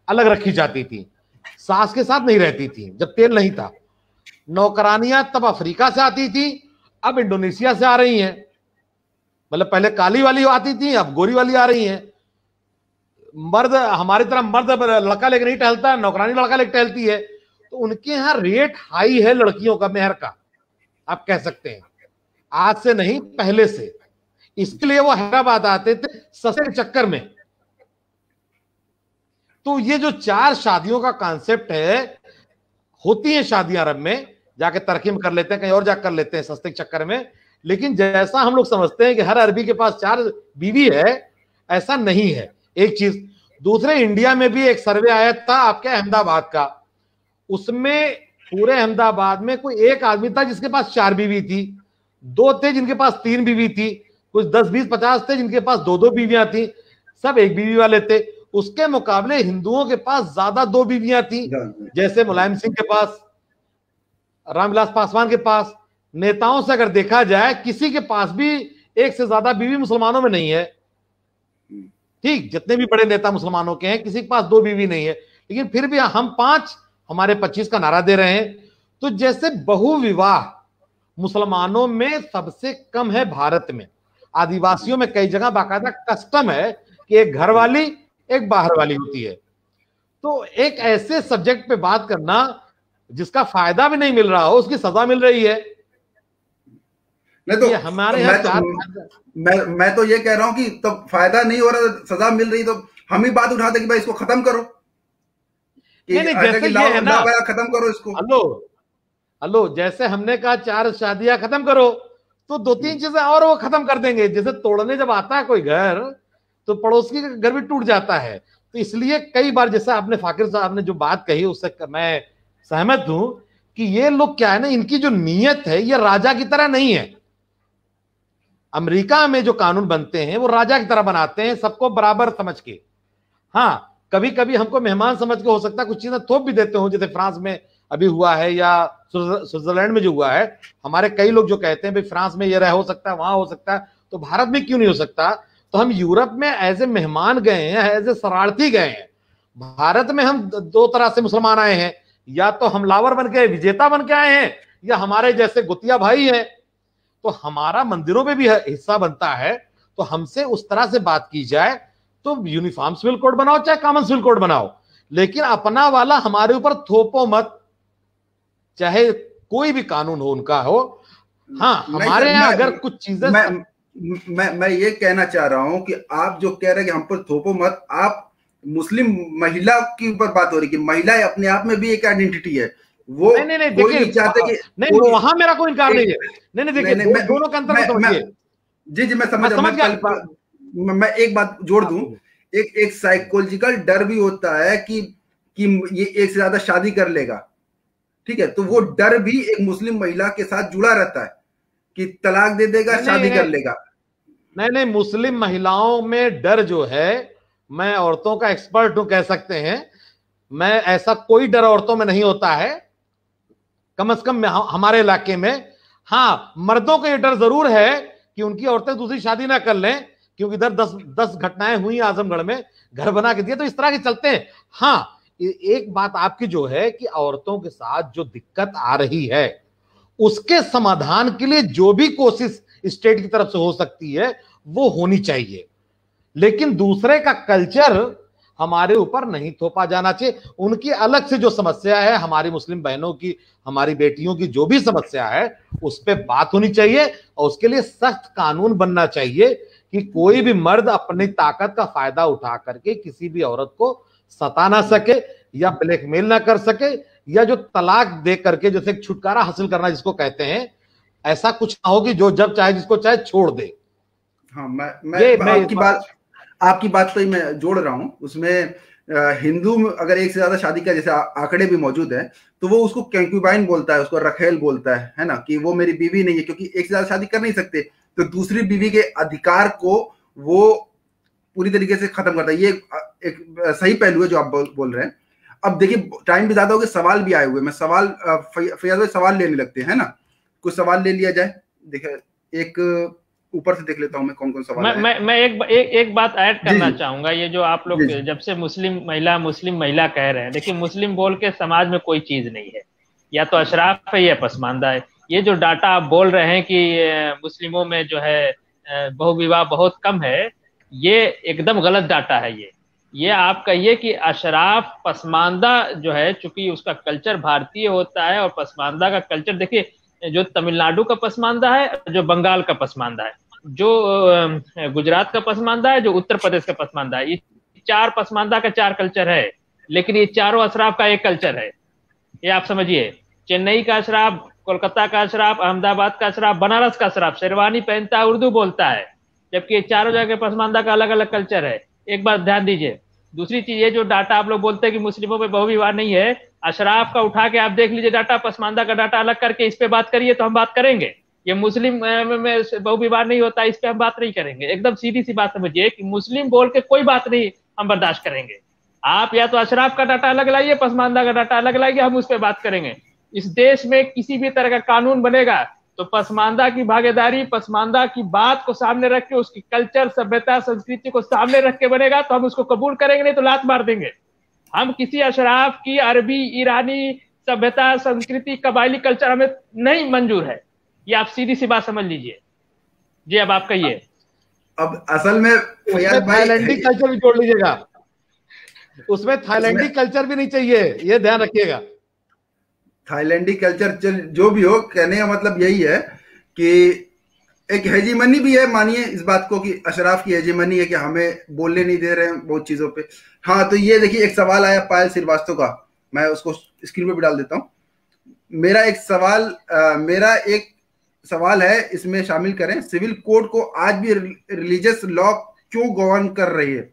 अलग रखी जाती थी, सास के साथ नहीं रहती थी जब तेल नहीं था। नौकरानियां तब अफ्रीका से आती थी, अब इंडोनेशिया से आ रही हैं। मतलब पहले काली वाली आती थी, अब गोरी वाली आ रही हैं। मर्द हमारी तरह मर्द लड़का लेकर नहीं टहलता, नौकरानी लड़का लेकर टहलती है। तो उनके यहाँ रेट हाई है लड़कियों का मेहर का, आप कह सकते हैं, आज से नहीं पहले से। इसके लिए वो हैदराबाद आते थे सस्ते चक्कर में। तो ये जो 4 शादियों का कॉन्सेप्ट है, होती हैं शादियां अरब में, जाके तरकीब कर लेते हैं, कहीं और जाकर कर लेते हैं सस्ते चक्कर में। लेकिन जैसा हम लोग समझते हैं कि हर अरबी के पास 4 बीवी है, ऐसा नहीं है। एक चीज, दूसरे इंडिया में भी एक सर्वे आया था आपके अहमदाबाद का, उसमें पूरे अहमदाबाद में कोई एक आदमी था जिसके पास 4 बीवी थी, 2 थे जिनके पास 3 बीवी थी, कुछ 10, 20, 50 थे जिनके पास 2-2 बीवियां थी, सब एक बीवी वाले थे। उसके मुकाबले हिंदुओं के पास ज्यादा 2 बीवियां थी, जैसे मुलायम सिंह के पास, रामविलास पासवान के पास। नेताओं से अगर देखा जाए, किसी के पास भी एक से ज्यादा बीवी मुसलमानों में नहीं है। ठीक, जितने भी बड़े नेता मुसलमानों के हैं, किसी के पास 2 बीवी नहीं है। लेकिन फिर भी हम 5, हमारे 25 का नारा दे रहे हैं। तो जैसे बहुविवाह मुसलमानों में सबसे कम है भारत में, आदिवासियों में कई जगह बाकायदा कस्टम है कि एक घर वाली एक बाहर वाली होती है। तो एक ऐसे सब्जेक्ट पे बात करना जिसका फायदा भी नहीं मिल रहा हो, उसकी सजा मिल रही है। नहीं तो हमारे मैं तो ये कह रहा हूं कि तो फायदा नहीं हो रहा, सजा मिल रही, तो हम ही बात उठाते कि भाई इसको खत्म करो, जैसे ये है ना, खत्म करो इसको। हेलो, जैसे हमने कहा 4 शादियां खत्म करो, तो 2-3 चीजें और वो खत्म कर देंगे। जैसे तोड़ने जब आता है कोई घर, तो पड़ोसी का घर भी टूट जाता है। तो इसलिए कई बार, जैसे आपने फाकिर साहब ने जो बात कही, उससे मैं सहमत हूं कि ये लोग क्या है ना, इनकी जो नीयत है ये राजा की तरह नहीं है। अमेरिका में जो कानून बनते हैं वो राजा की तरह बनाते हैं, सबको बराबर समझ के। हाँ, कभी कभी हमको मेहमान समझ के हो सकता है कुछ चीजें थोप भी देते हो, जैसे फ्रांस में अभी हुआ है या स्विट्जरलैंड में जो हुआ है। हमारे कई लोग जो कहते हैं भाई फ्रांस में ये रह हो सकता है, वहां हो सकता है, तो भारत में क्यों नहीं हो सकता। तो तो हम यूरोप में एज ए मेहमान गए हैं, एज ए शरारती गए हैं। भारत में हम दो तरह से मुसलमान आए हैं, या तो हमलावर बन के विजेता बन के आए हैं, या हमारे जैसे गुतिया भाई हैं। तो हमारा मंदिरों में भी हिस्सा बनता है, तो हमसे उस तरह से बात की जाए तो यूनिफॉर्म सिविल कोड बनाओ चाहे कॉमन सिविल कोड बनाओ, लेकिन अपना वाला हमारे ऊपर थोपो मत, चाहे कोई भी कानून हो उनका हो। हाँ, हमारे यहाँ अगर कुछ चीजें मैं ये कहना चाह रहा हूं कि आप जो कह रहे हैं कि हम पर थोपो मत, आप मुस्लिम महिला के ऊपर बात हो रही कि महिला अपने आप में भी एक आइडेंटिटी है। वो नहीं देखिए, नहीं वहां मेरा कोई इनकार नहीं है। नहीं देखिए, दोनों का अंतर समझिए। जी मैं समझ मैं एक बात जोड़ दूं, एक साइकोलॉजिकल डर भी होता है कि ये एक से ज्यादा शादी कर लेगा, ठीक है, तो वो डर भी एक मुस्लिम महिला के साथ जुड़ा रहता है कि तलाक दे देगा, शादी कर लेगा। नहीं, मुस्लिम महिलाओं में डर जो है, मैं औरतों का एक्सपर्ट हूं कह सकते हैं, मैं ऐसा कोई डर औरतों में नहीं होता है, कम से कम हमारे इलाके में। हाँ, मर्दों को यह डर जरूर है कि उनकी औरतें दूसरी शादी ना कर लें, क्योंकि इधर 10 घटनाएं हुई आजमगढ़ में, घर बना के दिए, तो इस तरह के चलते हैं। हाँ, एक बात आपकी जो है कि औरतों के साथ जो दिक्कत आ रही है उसके समाधान के लिए जो भी कोशिश स्टेट की तरफ से हो सकती है वो होनी चाहिए, लेकिन दूसरे का कल्चर हमारे ऊपर नहीं थोपा जाना चाहिए। उनकी अलग से जो समस्या है, हमारी मुस्लिम बहनों की, हमारी बेटियों की जो भी समस्या है, उस पर बात होनी चाहिए और उसके लिए सख्त कानून बनना चाहिए कि कोई भी मर्द अपनी ताकत का फायदा उठा करके किसी भी औरत को सता ना सके या ब्लैकमेल ना कर सके, या जो तलाक दे करके जैसे छुटकारा हासिल करना जिसको कहते हैं, ऐसा कुछ ना हो कि जो जब चाहे जिसको चाहे छोड़ दे। हाँ, मैं आपकी बात तो मैं जोड़ रहा हूं। उसमें हिंदू अगर एक से ज्यादा शादी का जैसे आंकड़े भी मौजूद है, तो वो उसको कंक्यूबाइन बोलता है, उसको रखेल बोलता है ना, कि वो मेरी बीवी नहीं है, क्योंकि एक से ज्यादा शादी कर नहीं सकते, तो दूसरी बीवी के अधिकार को वो पूरी तरीके से खत्म करता है। ये एक सही पहलू है जो आप बोल रहे हैं। अब देखिए, टाइम भी ज्यादा हो गया, सवाल भी आए हुए, मैं सवाल फैयाज भाई सवाल लेने लगते हैं ना, कुछ सवाल ले लिया जाए। देखिए, एक ऊपर से देख लेता हूं मैं कौन सवाल है। मैं एक बात ऐड करना चाहूंगा। ये जो आप लोग जब से मुस्लिम महिला कह रहे हैं, देखिए मुस्लिम बोल के समाज में कोई चीज नहीं है, या तो अशराफ है या पसमानदा है। ये जो डाटा आप बोल रहे हैं कि मुस्लिमों में जो है बहुविवाह बहुत कम है, ये एकदम गलत डाटा है। ये आप कहिए कि अशराफ पसमानदा जो है, चूंकि उसका कल्चर भारतीय होता है, और पसमानदा का कल्चर देखिए, जो तमिलनाडु का पसमानदा है, जो बंगाल का पसमानदा है, जो गुजरात का पसमानदा है, जो उत्तर प्रदेश का पसमानदा है, ये 4 पसमानदा का 4 कल्चर है, लेकिन ये चारों अशराफ का एक कल्चर है। ये आप समझिए, चेन्नई का अशराफ, कोलकाता का अशराफ, अहमदाबाद का अशराफ, बनारस का अशराफ शेरवानी पहनता है, उर्दू बोलता है, जबकि ये चारों जगह पसमानदा का अलग अलग कल्चर है। एक बात ध्यान दीजिए। दूसरी चीज, ये जो डाटा आप लोग बोलते हैं कि मुस्लिमों में बहुविवाह नहीं है, अशराफ का उठा के आप देख लीजिए डाटा, पसमानदा का डाटा अलग करके इस पे बात करिए तो हम बात करेंगे। ये मुस्लिम में बहुविवाह नहीं होता, इस पे हम बात नहीं करेंगे। एकदम सीधी सी बात समझिए कि मुस्लिम बोल के कोई बात नहीं हम बर्दाश्त करेंगे। आप या तो अशराफ का डाटा अलग लाइए, पसमानदा का डाटा अलग लाइए, हम उस पर बात करेंगे। इस देश में किसी भी तरह का कानून बनेगा तो पसमानदा की भागीदारी, पसमानदा की बात को सामने रख के, उसकी कल्चर, सभ्यता, संस्कृति को सामने रख के बनेगा तो हम उसको कबूल करेंगे, नहीं तो लात मार देंगे। हम किसी अशराफ की अरबी, ईरानी सभ्यता, संस्कृति, कबायली कल्चर हमें नहीं मंजूर है। ये आप सीधी सी बात समझ लीजिए। जी, अब आप कहिए। अब असल में थाईलैंडी कल्चर भी जोड़ लीजिएगा, उसमें थाईलैंडी कल्चर भी नहीं चाहिए, ये ध्यान रखिएगा। थाईलैंडी कल्चर जो भी हो, कहने का मतलब यही है कि एक हेजीमनी भी है, मानिए इस बात को कि अशराफ की हेजीमनी है कि हमें बोलने नहीं दे रहे हैं बहुत चीजों पे। हाँ, तो ये देखिए, एक सवाल आया पायल श्रीवास्तव का, मैं उसको स्क्रीन पे भी डाल देता हूँ। मेरा एक सवाल है, इसमें शामिल करें, सिविल कोड को आज भी रिलीजियस लॉ क्यों गवर्न कर रही है,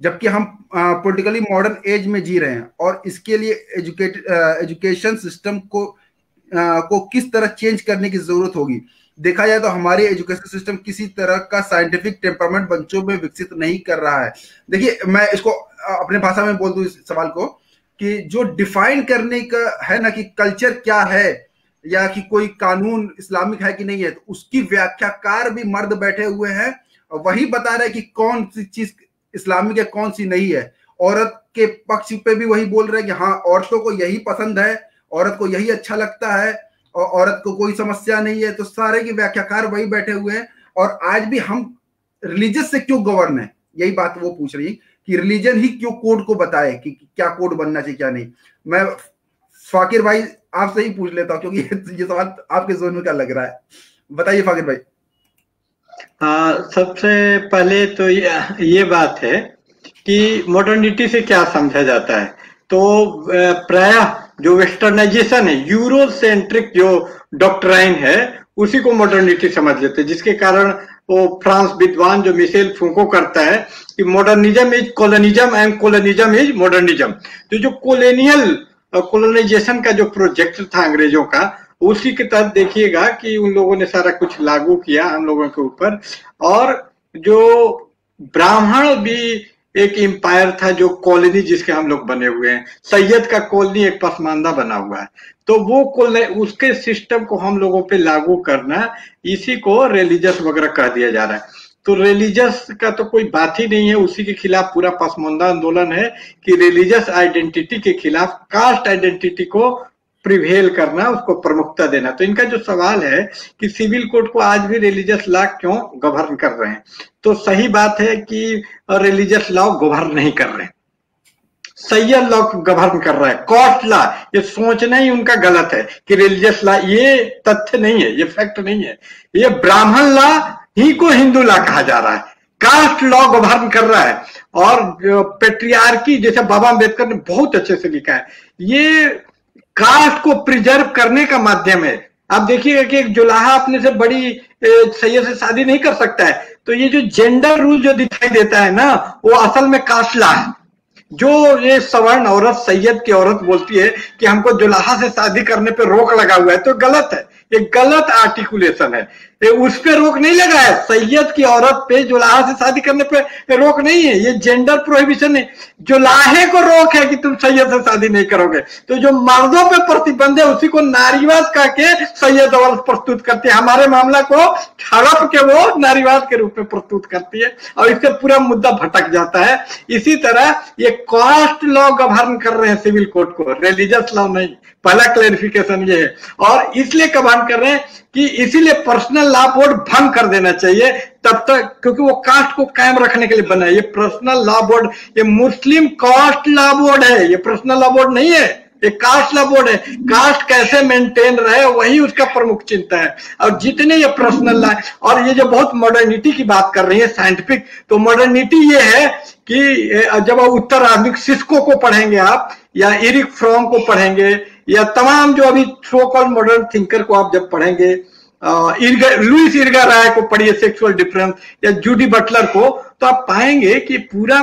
जबकि हम पॉलिटिकली मॉडर्न एज में जी रहे हैं, और इसके लिए एजुकेशन सिस्टम को किस तरह चेंज करने की जरूरत होगी। देखा जाए तो हमारी एजुकेशन सिस्टम किसी तरह का साइंटिफिक टेम्परामेंट बच्चों में विकसित नहीं कर रहा है। देखिए, मैं इसको अपने भाषा में बोल दूं इस सवाल को, कि जो डिफाइन करने का है ना कि कल्चर क्या है, या कि कोई कानून इस्लामिक है कि नहीं है, तो उसकी व्याख्याकार भी मर्द बैठे हुए हैं वही बता रहे कि कौन सी चीज इस्लामिक है कौन सी नहीं है। औरत के पक्ष पे भी वही बोल रहे हैं कि हाँ औरतों को यही पसंद है, औरत को यही अच्छा लगता है और औरत को कोई समस्या नहीं है। तो सारे के व्याख्याकार वही बैठे हुए हैं। और आज भी हम रिलीजियस से क्यों गवर्न है, यही बात वो पूछ रही है कि रिलीजन ही क्यों कोड को बताए कि क्या कोड बनना चाहिए क्या नहीं। मैं फाकिर भाई आपसे ही पूछ लेता हूँ क्योंकि ये सवाल आपके जोन में क्या लग रहा है, बताइए फाकिर भाई। सबसे पहले तो ये बात है कि मॉडर्निटी से क्या समझा जाता है। तो प्रायः जो वेस्टर्नाइजेशन है, यूरोसेंट्रिक जो डॉक्ट्राइन है, उसी को मॉडर्निटी समझ लेते हैं, जिसके कारण वो फ्रांस विद्वान जो मिशेल फूको करता है कि modernism is colonialism and colonialism is modernism. तो जो कॉलोनाइजेशन का जो प्रोजेक्ट था अंग्रेजों का, उसी के तहत देखिएगा कि उन लोगों ने सारा कुछ लागू किया हम लोगों के ऊपर। और जो ब्राह्मण भी एक एम्पायर था, जो कॉलोनी जिसके हम लोग बने हुए हैं, सैयद का कॉलोनी एक पसमानदा बना हुआ है, तो वो उसके सिस्टम को हम लोगों पे लागू करना, इसी को रिलीजियस वगैरह कह दिया जा रहा है। तो रिलीजियस का तो कोई बात ही नहीं है, उसी के खिलाफ पूरा पसमानदा आंदोलन है कि रिलीजियस आइडेंटिटी के खिलाफ कास्ट आइडेंटिटी को प्रिवेल करना, उसको प्रमुखता देना। तो इनका जो सवाल है कि सिविल कोड को आज भी रिलीजियस लॉ क्यों गवर्न कर रहे हैं, तो सही बात है कि रिलीजियस लॉ गवर्न नहीं कर रहे हैं, सैयद लॉ गवर्न कर रहा है, कॉस्ट लॉ। ये सोचना ही उनका गलत है कि रिलीजियस लॉ, ये तथ्य नहीं है, ये फैक्ट नहीं है। ये ब्राह्मण लॉ ही को हिंदू लॉ कहा जा रहा है, कास्ट लॉ गवर्न कर रहा है। और पेट्रियार्की, जैसे बाबा अम्बेडकर ने बहुत अच्छे से लिखा है, ये कास्ट को प्रिजर्व करने का माध्यम है। आप देखिएगा कि एक जुलाहा अपने से बड़ी सैयद से शादी नहीं कर सकता है। तो ये जो जेंडर रूल जो दिखाई देता है ना, वो असल में कास्ट लॉ है। जो ये सवर्ण औरत सैयद की औरत बोलती है कि हमको जुलाहा से शादी करने पे रोक लगा हुआ है, तो गलत है, ये गलत आर्टिकुलेशन है। उस पे रोक नहीं लगा है, सैयद की औरत पे जुलाहा से शादी करने पे रोक नहीं है, ये जेंडर प्रोहिबिशन है। जुलाहे को रोक है कि तुम सैयद से शादी नहीं करोगे। तो जो मर्दों पे प्रतिबंध है, उसी को नारीवाद कह के सैयद औरत प्रस्तुत करती है। हमारे मामला को हड़प के वो नारीवाद के रूप में प्रस्तुत करती है और इससे पूरा मुद्दा भटक जाता है। इसी तरह ये कास्ट लॉ गवर्न कर रहे हैं सिविल कोड को, रिलीजियस लॉ नहीं। पहला क्लैरिफिकेशन ये है। और इसलिए गवर्न कर रहे हैं कि इसीलिए पर्सनल लॉ बोर्ड भंग कर देना चाहिए तब तक, क्योंकि वो कास्ट को कायम रखने के लिए बना है। ये पर्सनल लॉ बोर्ड, ये मुस्लिम कास्ट लॉ बोर्ड है, ये पर्सनल लॉ बोर्ड नहीं है, ये कास्ट लॉ बोर्ड है। कास्ट कैसे मेंटेन रहे वही उसका प्रमुख चिंता है। और जितने ये पर्सनल लॉ, और ये जो बहुत मॉडर्निटी की बात कर रही है साइंटिफिक, तो मॉडर्निटी ये है कि जब उत्तर आधुनिक सिस्को को पढ़ेंगे आप, या एरिक फ्रॉम को पढ़ेंगे, या तमाम जो अभी सो कॉल्ड मॉडर्न थिंकर को आप जब पढ़ेंगे, लुइस इर्गा राय को पढ़िए सेक्सुअल डिफरेंस, या जूडी बटलर को, तो आप पाएंगे कि पूरा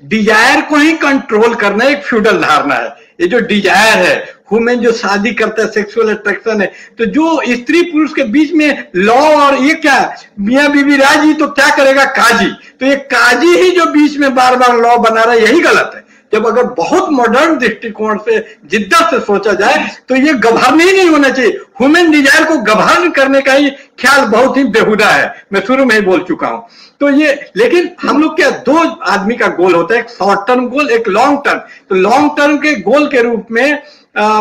डिजायर को ही कंट्रोल करना एक फ्यूडल धारणा है। ये जो डिजायर है, ह्यूमन जो शादी करता है, सेक्सुअल अट्रैक्शन है, तो जो स्त्री पुरुष के बीच में लॉ, और ये क्या मियां बीवी राजी तो क्या करेगा काजी, तो ये काजी ही जो बीच में बार बार लॉ बना रहा है, यही गलत है। जब अगर बहुत मॉडर्न दृष्टिकोण से जिद्दत से सोचा जाए तो ये गवर्न ही नहीं होना चाहिए। ह्यूमन डिजायर को गवर्न करने का ही ख्याल बहुत ही बेहुदा है, मैं शुरू में ही बोल चुका हूं। तो ये, लेकिन हम लोग क्या, दो आदमी का गोल होता है, एक शॉर्ट टर्म गोल, एक लॉन्ग टर्म। तो लॉन्ग टर्म के गोल के रूप में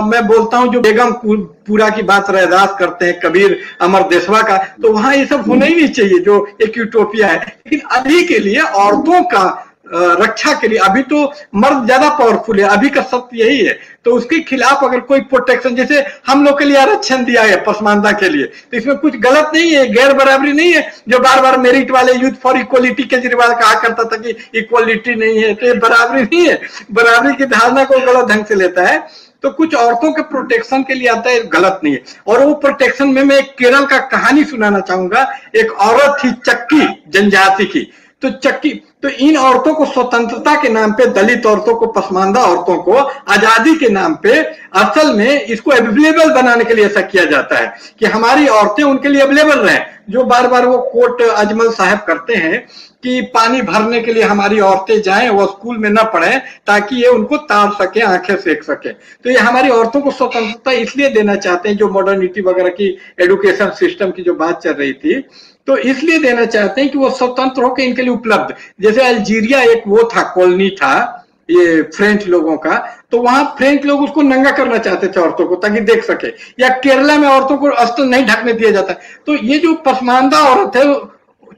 मैं बोलता हूं, जो बेगम पूरा की बात रैदास करते हैं कबीर अमर देशवा का, तो वहां ये सब होना ही नहीं चाहिए जो एक यूटोपिया है। लेकिन अभी के लिए औरतों का रक्षा के लिए, अभी तो मर्द ज्यादा पावरफुल है, अभी का सत्य यही है। तो उसके खिलाफ अगर कोई प्रोटेक्शन, जैसे हम लोग के लिए आरक्षण दिया है पसमानदा के लिए, तो इसमें कुछ गलत नहीं है, गैर बराबरी नहीं है। जो बार बार मेरिट वाले यूथ फॉर इक्वलिटी केजरीवाल कहा करता था कि इक्वलिटी नहीं है, तो ये बराबरी नहीं है, बराबरी की धारणा को गलत ढंग से लेता है। तो कुछ औरतों के प्रोटेक्शन के लिए आता है, गलत नहीं है। और वो प्रोटेक्शन में मैं एक केरल का कहानी सुनाना चाहूंगा। एक औरत थी चक्की जनजाति की, तो चक्की, तो इन औरतों को स्वतंत्रता के नाम पे, दलित औरतों को, पसमानदा औरतों को आजादी के नाम पे, असल में इसको अवेलेबल बनाने के लिए ऐसा किया जाता है कि हमारी औरतें उनके लिए अवेलेबल रहें। जो बार बार वो कोट अजमल साहब करते हैं कि पानी भरने के लिए हमारी औरतें जाएं, वो स्कूल में न पढ़ें ताकि ये उनको तार सके, आंखें सेक सके। तो ये हमारी औरतों को स्वतंत्रता इसलिए देना चाहते हैं, जो मॉडर्निटी वगैरह की एजुकेशन सिस्टम की जो बात चल रही थी, तो इसलिए देना चाहते हैं कि वो स्वतंत्र होकर इनके लिए उपलब्ध, जैसे अल्जीरिया एक वो था, कॉलोनी था ये फ्रेंच लोगों का, तो वहां फ्रेंच लोग उसको नंगा करना चाहते थे औरतों को ताकि देख सके, या केरला में औरतों को अस्त्र नहीं ढकने दिया जाता। तो ये जो पसमानदा औरत है,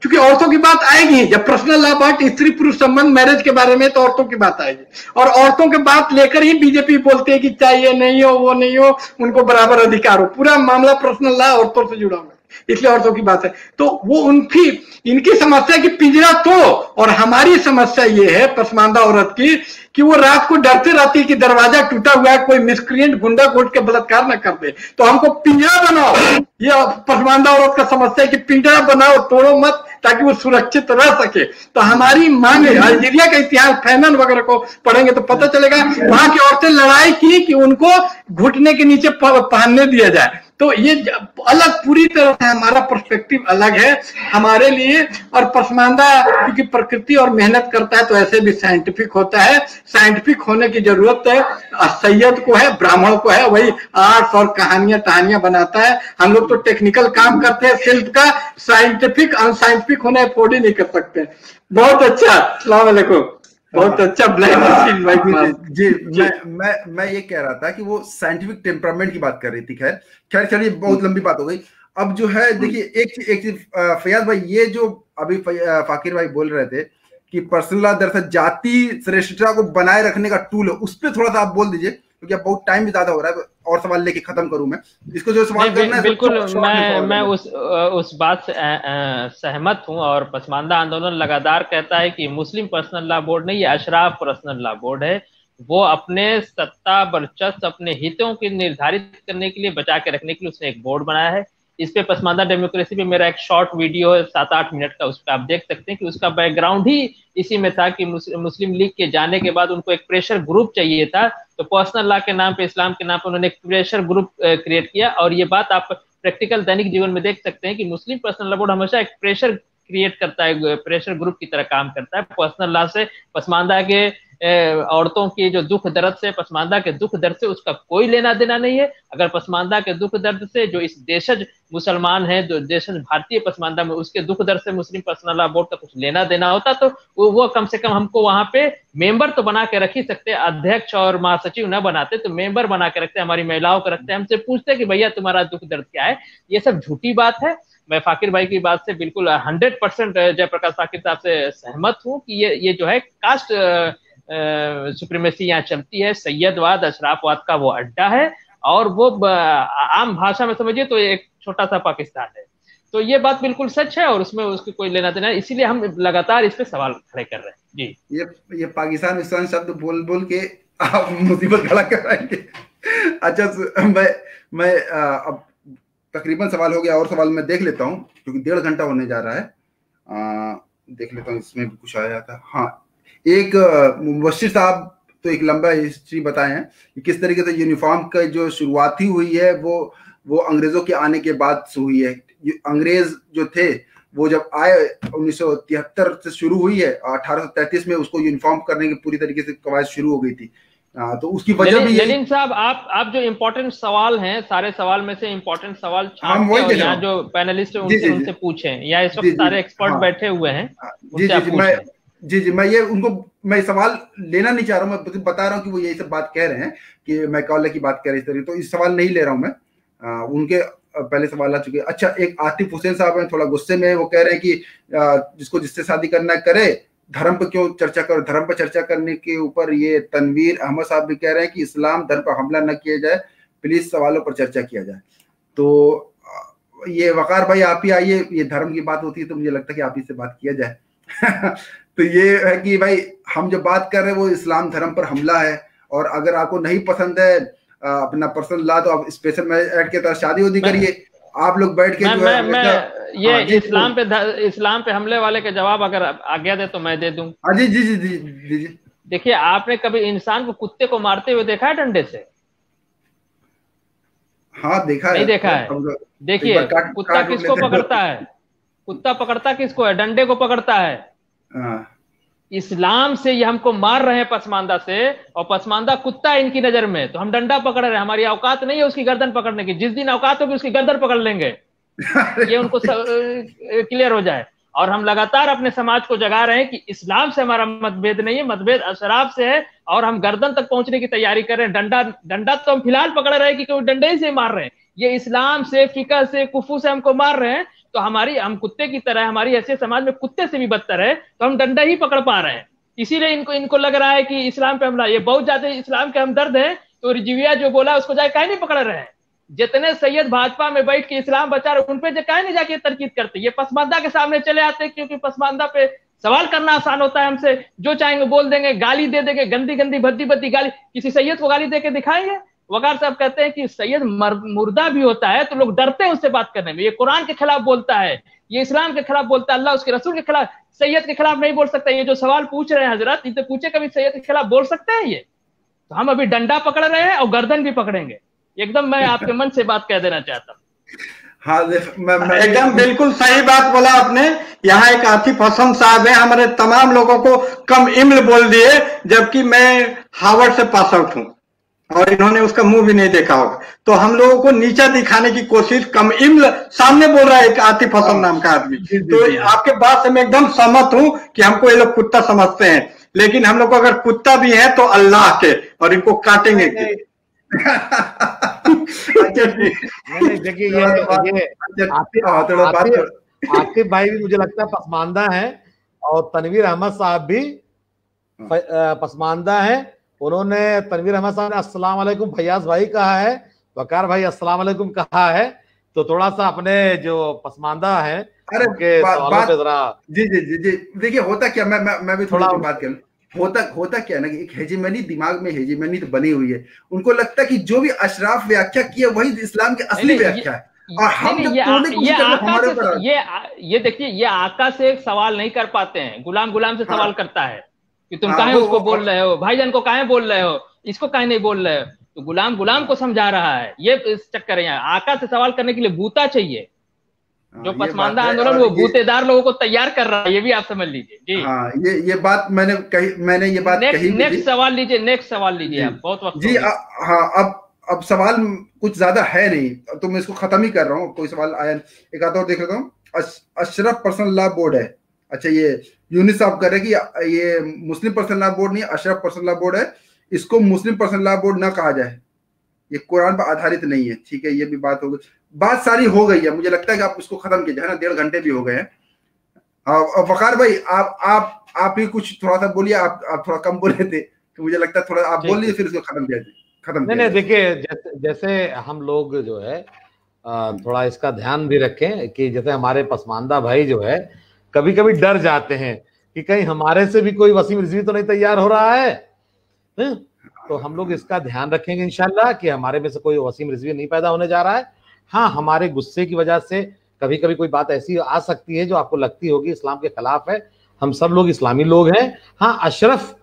क्योंकि औरतों की बात आएगी जब पर्सनल लॉ बात स्त्री पुरुष संबंध मैरिज के बारे में, तो औरतों की बात आएगी, और औरतों के बात लेकर ही बीजेपी बोलते हैं कि चाहिए नहीं हो, वो नहीं हो, उनको बराबर अधिकार हो। पूरा मामला पर्सनल लॉ औरतों से जुड़ा हुआ है, इसलिए औरतों की बात है। तो वो उनकी इनकी समस्या की पिंजरा तो, और हमारी समस्या ये है पसमानदा औरत की कि वो रात को डरते रहती है कि दरवाजा टूटा हुआ है, कोई मिसक्रिएंट गुंडा घुट के बलात्कार न कर दे। तो हमको पिंजरा बनाओ, ये पसमानदा औरत का समस्या है कि पिंजरा बनाओ, तोड़ो मत, ताकि वो सुरक्षित रह सके। तो हमारी मांग है, अल्जीरिया का इतिहास फैनन वगैरह को पढ़ेंगे तो पता चलेगा, वहां की औरतें लड़ाई की कि उनको घुटने के नीचे पहनने दिया जाए। तो ये अलग, पूरी तरह से हमारा पर्सपेक्टिव अलग है हमारे लिए। और पसमानदा क्योंकि प्रकृति और मेहनत करता है तो ऐसे भी साइंटिफिक होता है, साइंटिफिक होने की जरूरत है सैयद को है, ब्राह्मण को है, वही आर्ट्स और कहानियां बनाता है। हम लोग तो टेक्निकल काम करते हैं शिल्प का, साइंटिफिक अनसाइंटिफिक होना अफोर्ड ही नहीं कर सकते। बहुत अच्छा, अस्सलाम वालेकुम, बहुत अच्छा ब्लैक जी। मैं ये कह रहा था कि वो साइंटिफिक टेम्परामेंट की बात कर रही थी। खैर चलिए, बहुत लंबी बात हो गई। अब जो है देखिए, एक चीज फैयाज भाई, ये जो अभी फाकिर भाई बोल रहे थे कि पर्सनल लॉ दरअसल जाति श्रेष्ठता को बनाए रखने का टूल है, उस पर थोड़ा सा आप बोल दीजिए, क्योंकि अब बहुत टाइम भी ज्यादा हो रहा है, और सवाल लेके खत्म करूं मैं इसको, जो सवाल करना है। बिल्कुल, मैं उस बात से सहमत हूं। और पसमानदा आंदोलन लगातार कहता है कि मुस्लिम पर्सनल लॉ बोर्ड नहीं, ये अशराफ पर्सनल लॉ बोर्ड है। वो अपने सत्ता वर्चस्व, अपने हितों की निर्धारित करने के लिए, बचा के रखने के लिए उसने एक बोर्ड बनाया है। इस पे पसमानदा डेमोक्रेसी पे मेरा एक शॉर्ट वीडियो है 7-8 मिनट का, उस पर आप देख सकते हैं कि उसका बैकग्राउंड ही इसी में था कि मुस्लिम लीग के जाने के बाद उनको एक प्रेशर ग्रुप चाहिए था, तो पर्सनल लॉ के नाम पे, इस्लाम के नाम पे उन्होंने एक प्रेशर ग्रुप क्रिएट किया। और ये बात आप प्रैक्टिकल दैनिक जीवन में देख सकते हैं कि मुस्लिम पर्सनल लॉ बोर्ड हमेशा एक प्रेशर क्रिएट करता है, प्रेशर ग्रुप की तरह काम करता है। पर्सनल लॉ से पसमानदा के औरतों की जो दुख दर्द से, पसमानदा के दुख दर्द से उसका कोई लेना देना नहीं है। अगर पसमानदा के दुख दर्द से जो इस देशज मुसलमान है, जो देशज भारतीय पसमानदा में, उसके दुख दर्द से मुस्लिम पर्सनल लॉ बोर्ड का कुछ लेना देना होता तो वो कम से कम हमको वहां पे मेंबर तो बना के रख ही सकते, अध्यक्ष और महासचिव न बनाते तो मेंबर बना के रखते, हमारी महिलाओं को रखते, हमसे पूछते कि भैया तुम्हारा दुख दर्द क्या है। ये सब झूठी बात है। मैं फाकिर भाई की बात से बिल्कुल 100% जयप्रकाश फाकिर साहब से सहमत हूँ कि ये जो है कास्ट सुप्रीमेसी यहाँ चलती है, सैयदवाद, अशराफवाद का वो अड्डा है, और वो आम भाषा में समझिए तो एक छोटा सा पाकिस्तान है। तो ये बात बिल्कुल सच है और उसमें उसकी कोई लेना देना, इसीलिए हम लगातार इस पे सवाल खड़े कर रहे हैं। जी, ये पाकिस्तान विस्तान शब्द बोल बोल के आप मुसीबत खड़ा कर रहे हैं। अच्छा, मैं अब तकरीबन सवाल हो गया, और सवाल मैं देख लेता हूँ क्योंकि 1.5 घंटा होने जा रहा है। देख लेता हूँ, इसमें भी कुछ आया था। हाँ, एक मुबश्शिर साहब तो एक लंबा हिस्ट्री बताए हैं कि किस तरीके से यूनिफॉर्म का जो शुरुआत ही हुई है वो अंग्रेजों के आने के बाद से हुई है। अंग्रेज जो थे वो जब आए 1973 से शुरू हुई है, 1833 में उसको यूनिफॉर्म करने की पूरी तरीके से कवायद शुरू हो गई थी। तो उसकी वजह भी लेनिन साहब, आप जो इम्पोर्टेंट सवाल हैं, सारे सवाल में से इम्पोर्टेंट सवाल यहाँ जो पैनलिस्ट है उनसे पूछें, या इस वक्त सारे एक्सपर्ट बैठे हुए हैं, जी, मैं सवाल लेना नहीं चाह रहा हूँ, मैं बता रहा हूँ कि वो यही सब बात कह रहे हैं कि मैं कॉल की बात कह रही थी, तो इस सवाल नहीं ले रहा हूँ मैं। उनके पहले सवाल आ चुके हैं। अच्छा, एक आतिफ हुसैन साहब हैं, थोड़ा गुस्से में, वो कह रहे हैं कि जिसको जिससे शादी करना करे, धर्म पर क्यों चर्चा करो। धर्म पर चर्चा करने के ऊपर ये तनवीर अहमद साहब भी कह रहे हैं कि इस्लाम धर्म पर हमला न किया जाए, प्लीज सवालों पर चर्चा किया जाए। तो ये वकार भाई आप ही आइए, ये धर्म की बात होती है तो मुझे लगता है कि आप ही से बात किया जाए। तो ये है कि भाई हम जो बात कर रहे हैं वो इस्लाम धर्म पर हमला है, और अगर आपको नहीं पसंद है अपना पर्सनल लॉ तो आप स्पेशल मैरिज के तहत शादी उदी करिए। आप लोग बैठ के इस्लाम पे हमले वाले के जवाब अगर आज्ञा दे तो मैं दे दूं। जी। देखिए, आपने कभी इंसान को कुत्ते को मारते हुए देखा है डंडे से? हाँ, देखा है। नहीं देखा है। देखिए, कुत्ता किसको पकड़ता है? कुत्ता पकड़ता किसको है? डंडे को पकड़ता है। इस्लाम से ये हमको मार रहे हैं पसमानदा से, और पसमानदा कुत्ता है इनकी नजर में, तो हम डंडा पकड़ रहे हैं। हमारी औकात नहीं है उसकी गर्दन पकड़ने की, जिस दिन औकात होगी उसकी गर्दन पकड़ लेंगे। ये उनको क्लियर हो जाए। और हम लगातार अपने समाज को जगा रहे हैं कि इस्लाम से हमारा मतभेद नहीं है, मतभेद अशराफ से है, और हम गर्दन तक पहुंचने की तैयारी कर रहे हैं। डंडा तो हम फिलहाल पकड़ रहे हैं कि कोई डंडे ही से मार रहे हैं, ये इस्लाम से, फिका से, कुफू से हमको मार रहे हैं। तो हम कुत्ते की तरह, हमारी ऐसे समाज में कुत्ते से भी बदतर है, तो हम डंडा ही पकड़ पा रहे हैं। इसीलिए इनको लग रहा है कि इस्लाम पे हमला, ये बहुत ज्यादा इस्लाम के हमदर्द है। तो रिजविया जो बोला उसको जाके काहे नहीं पकड़ रहे हैं? जितने सैयद भाजपा में बैठ के इस्लाम बचा रहे उन पे काहे नहीं जाके तरकीब करते? ये पसमानदा के सामने चले आते, क्योंकि पसमानदा पे सवाल करना आसान होता है। हमसे जो चाहेंगे बोल देंगे, गाली दे देंगे, गंदी गंदी भद्दी भद्दी गाली। किसी सैयद को गाली दे के दिखाएंगे? वकार साहब कहते हैं कि सैयद मुर्दा भी होता है तो लोग डरते हैं उससे बात करने में। ये कुरान के खिलाफ बोलता है, ये इस्लाम के खिलाफ बोलता है, अल्लाह उसके रसूल के खिलाफ, सैयद के खिलाफ नहीं बोल सकता। ये जो सवाल पूछ रहे हैं हजरत, इनसे पूछे कभी सैयद के खिलाफ बोल सकते हैं? ये तो हम अभी डंडा पकड़ रहे हैं और गर्दन भी पकड़ेंगे। एकदम मैं आपके मन से बात कह देना चाहता हूँ। हाँ, एकदम बिल्कुल सही बात बोला आपने। यहाँ एक आतिफ हसन साहब है, हमारे तमाम लोगों को कम इल्म बोल दिए, जबकि मैं हार्वर्ड से पास आउट हूँ और इन्होंने उसका मुंह भी नहीं देखा होगा। तो हम लोगों को नीचा दिखाने की कोशिश, कम इल्म सामने बोल रहा है एक आतिफ हसन नाम का आदमी। तो आपके बात से मैं एकदम सहमत हूँ कि हमको ये लोग कुत्ता समझते हैं, लेकिन हम लोग को अगर कुत्ता भी है तो अल्लाह के, और इनको काटेंगे। देखिए ये आतिफ भाई भी मुझे लगता है पसमानदा है, और तनवीर अहमद साहब भी पसमानदा है। उन्होंने, तनवीर अहमद साहब ने अस्सलाम वालेकुम फैयाज भाई कहा है, वकार भाई अस्सलाम वालेकुम कहा है। तो थोड़ा सा अपने जो पसमानदा है उनके सवालों पे जरा जी जी जी जी देखिए होता क्या, मैं भी थोड़ा बात करूं। होता क्या है ना कि एक हेजिमनी, दिमाग में हेजिमनी तो बनी हुई है। उनको लगता है कि जो भी अशराफ व्याख्या की है वही इस्लाम की असली व्याख्या है, और हम ये देखिए, ये आका से एक सवाल नहीं कर पाते हैं, गुलाम से सवाल करता है कि तुम काहे उसको बोल रहे हो, भाईजान को काहे बोल रहे हो, इसको काहे नहीं बोल रहे हो। तो गुलाम को समझा रहा है। ये इस चक्कर है, आका से सवाल करने के लिए बूता चाहिए। जो पसमानदा आंदोलन वो बूतेदार लोगों को तैयार कर रहा है, ये भी आप समझ लीजिए जी। हाँ, ये बात मैंने ये बात कही। नेक्स्ट सवाल लीजिए आप, बहुत वक्त जी। हाँ, अब सवाल कुछ ज्यादा है नहीं, तो मैं इसको खत्म ही कर रहा हूँ। कोई सवाल आया, एक आधा और देख लेता हूँ। अशरफ पर्सनल लॉ बोर्ड है। अच्छा, ये यूनिस साहब कह रहे हैं कि ये मुस्लिम पर्सनल लॉ बोर्ड नहीं, अशरफ पर्सनल लॉ बोर्ड है, इसको मुस्लिम पर्सनल लॉ बोर्ड ना कहा जाए, ये कुरान पर आधारित नहीं है। ठीक है, ये भी बात हो गई, बात सारी हो गई है। मुझे लगता है कि आप इसको खत्म कीजिए, है ना, 1.5 घंटे भी हो गए हैं। वकार भाई आप ही कुछ थोड़ा सा बोलिए, आप थोड़ा कम बोले थे, तो मुझे लगता है थोड़ा आप बोल लीजिए, फिर इसको खत्म किया जाए। नहीं, देखिए जैसे हम लोग जो है थोड़ा इसका ध्यान भी रखें कि जैसे हमारे पसमानदा भाई जो है कभी कभी डर जाते हैं कि कहीं हमारे से भी कोई वसीम रिजवी तो नहीं तैयार हो रहा है। तो हम लोग इसका ध्यान रखेंगे इंशाल्लाह कि हमारे में से कोई वसीम रिजवी नहीं पैदा होने जा रहा है। हाँ, हमारे गुस्से की वजह से कभी कभी कोई बात ऐसी आ सकती है जो आपको लगती होगी इस्लाम के खिलाफ है। हम सब लोग इस्लामी लोग हैं। हाँ, अशरफ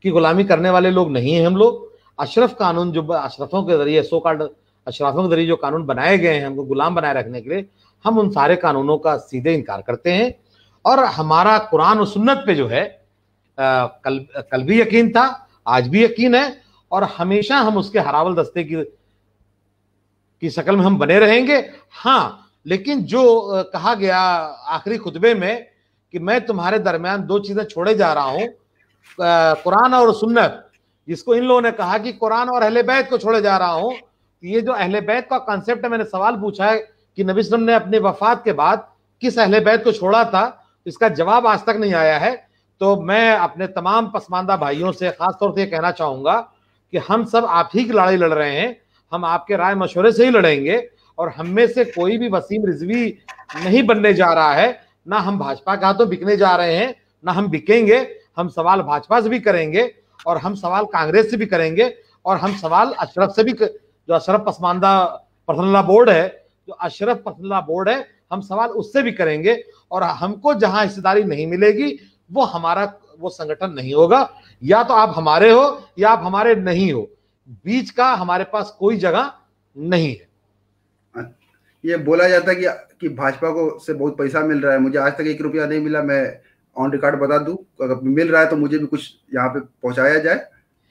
की गुलामी करने वाले लोग नहीं हैं हम लोग। अशरफ कानून जो अशरफों के जरिए, सो कॉल्ड अशरफों के जरिए जो कानून बनाए गए हैं हमको गुलाम बनाए रखने के लिए, हम उन सारे कानूनों का सीधे इनकार करते हैं। और हमारा कुरान और सुन्नत पे जो है कल भी यकीन था, आज भी यकीन है, और हमेशा हम उसके हरावल दस्ते की शक्ल में हम बने रहेंगे। हाँ, लेकिन जो कहा गया आखिरी खुतबे में कि मैं तुम्हारे दरमियान 2 चीजें छोड़े जा रहा हूं, कुरान और सुन्नत, जिसको इन लोगों ने कहा कि कुरान और अहले बैत को छोड़े जा रहा हूं। ये जो अहले बैत का कॉन्सेप्ट है, मैंने सवाल पूछा है कि नबी सल्लल्लाहु अलैहि वसल्लम ने अपने वफात के बाद किस अहले बैत को छोड़ा था, इसका जवाब आज तक नहीं आया है। तो मैं अपने तमाम पसमानदा भाइयों से खासतौर से कहना चाहूंगा कि हम सब आप ही की लड़ाई लड़ रहे हैं, हम आपके राय मशवरे से ही लड़ेंगे, और हम में से कोई भी वसीम रिजवी नहीं बनने जा रहा है। ना हम भाजपा के हाथों बिकने जा रहे हैं, ना हम बिकेंगे। हम सवाल भाजपा से भी करेंगे, और हम सवाल कांग्रेस से भी करेंगे, और हम सवाल अशरफ से भी, जो Ashraf Pasmanda personal law board है, जो अशरफ पर्सनल लॉ बोर्ड है, हम सवाल उससे भी करेंगे। और हमको जहां हिस्सेदारी नहीं मिलेगी वो हमारा वो संगठन नहीं होगा। या तो आप हमारे हो या आप हमारे नहीं हो, बीच का हमारे पास कोई जगह नहीं है। ये बोला जाता है कि भाजपा को से बहुत पैसा मिल रहा है। मुझे आज तक 1 रुपया नहीं मिला। मैं ऑन रिकॉर्ड बता दूं, अगर मिल रहा है तो मुझे भी कुछ यहाँ पे पहुंचाया जाए।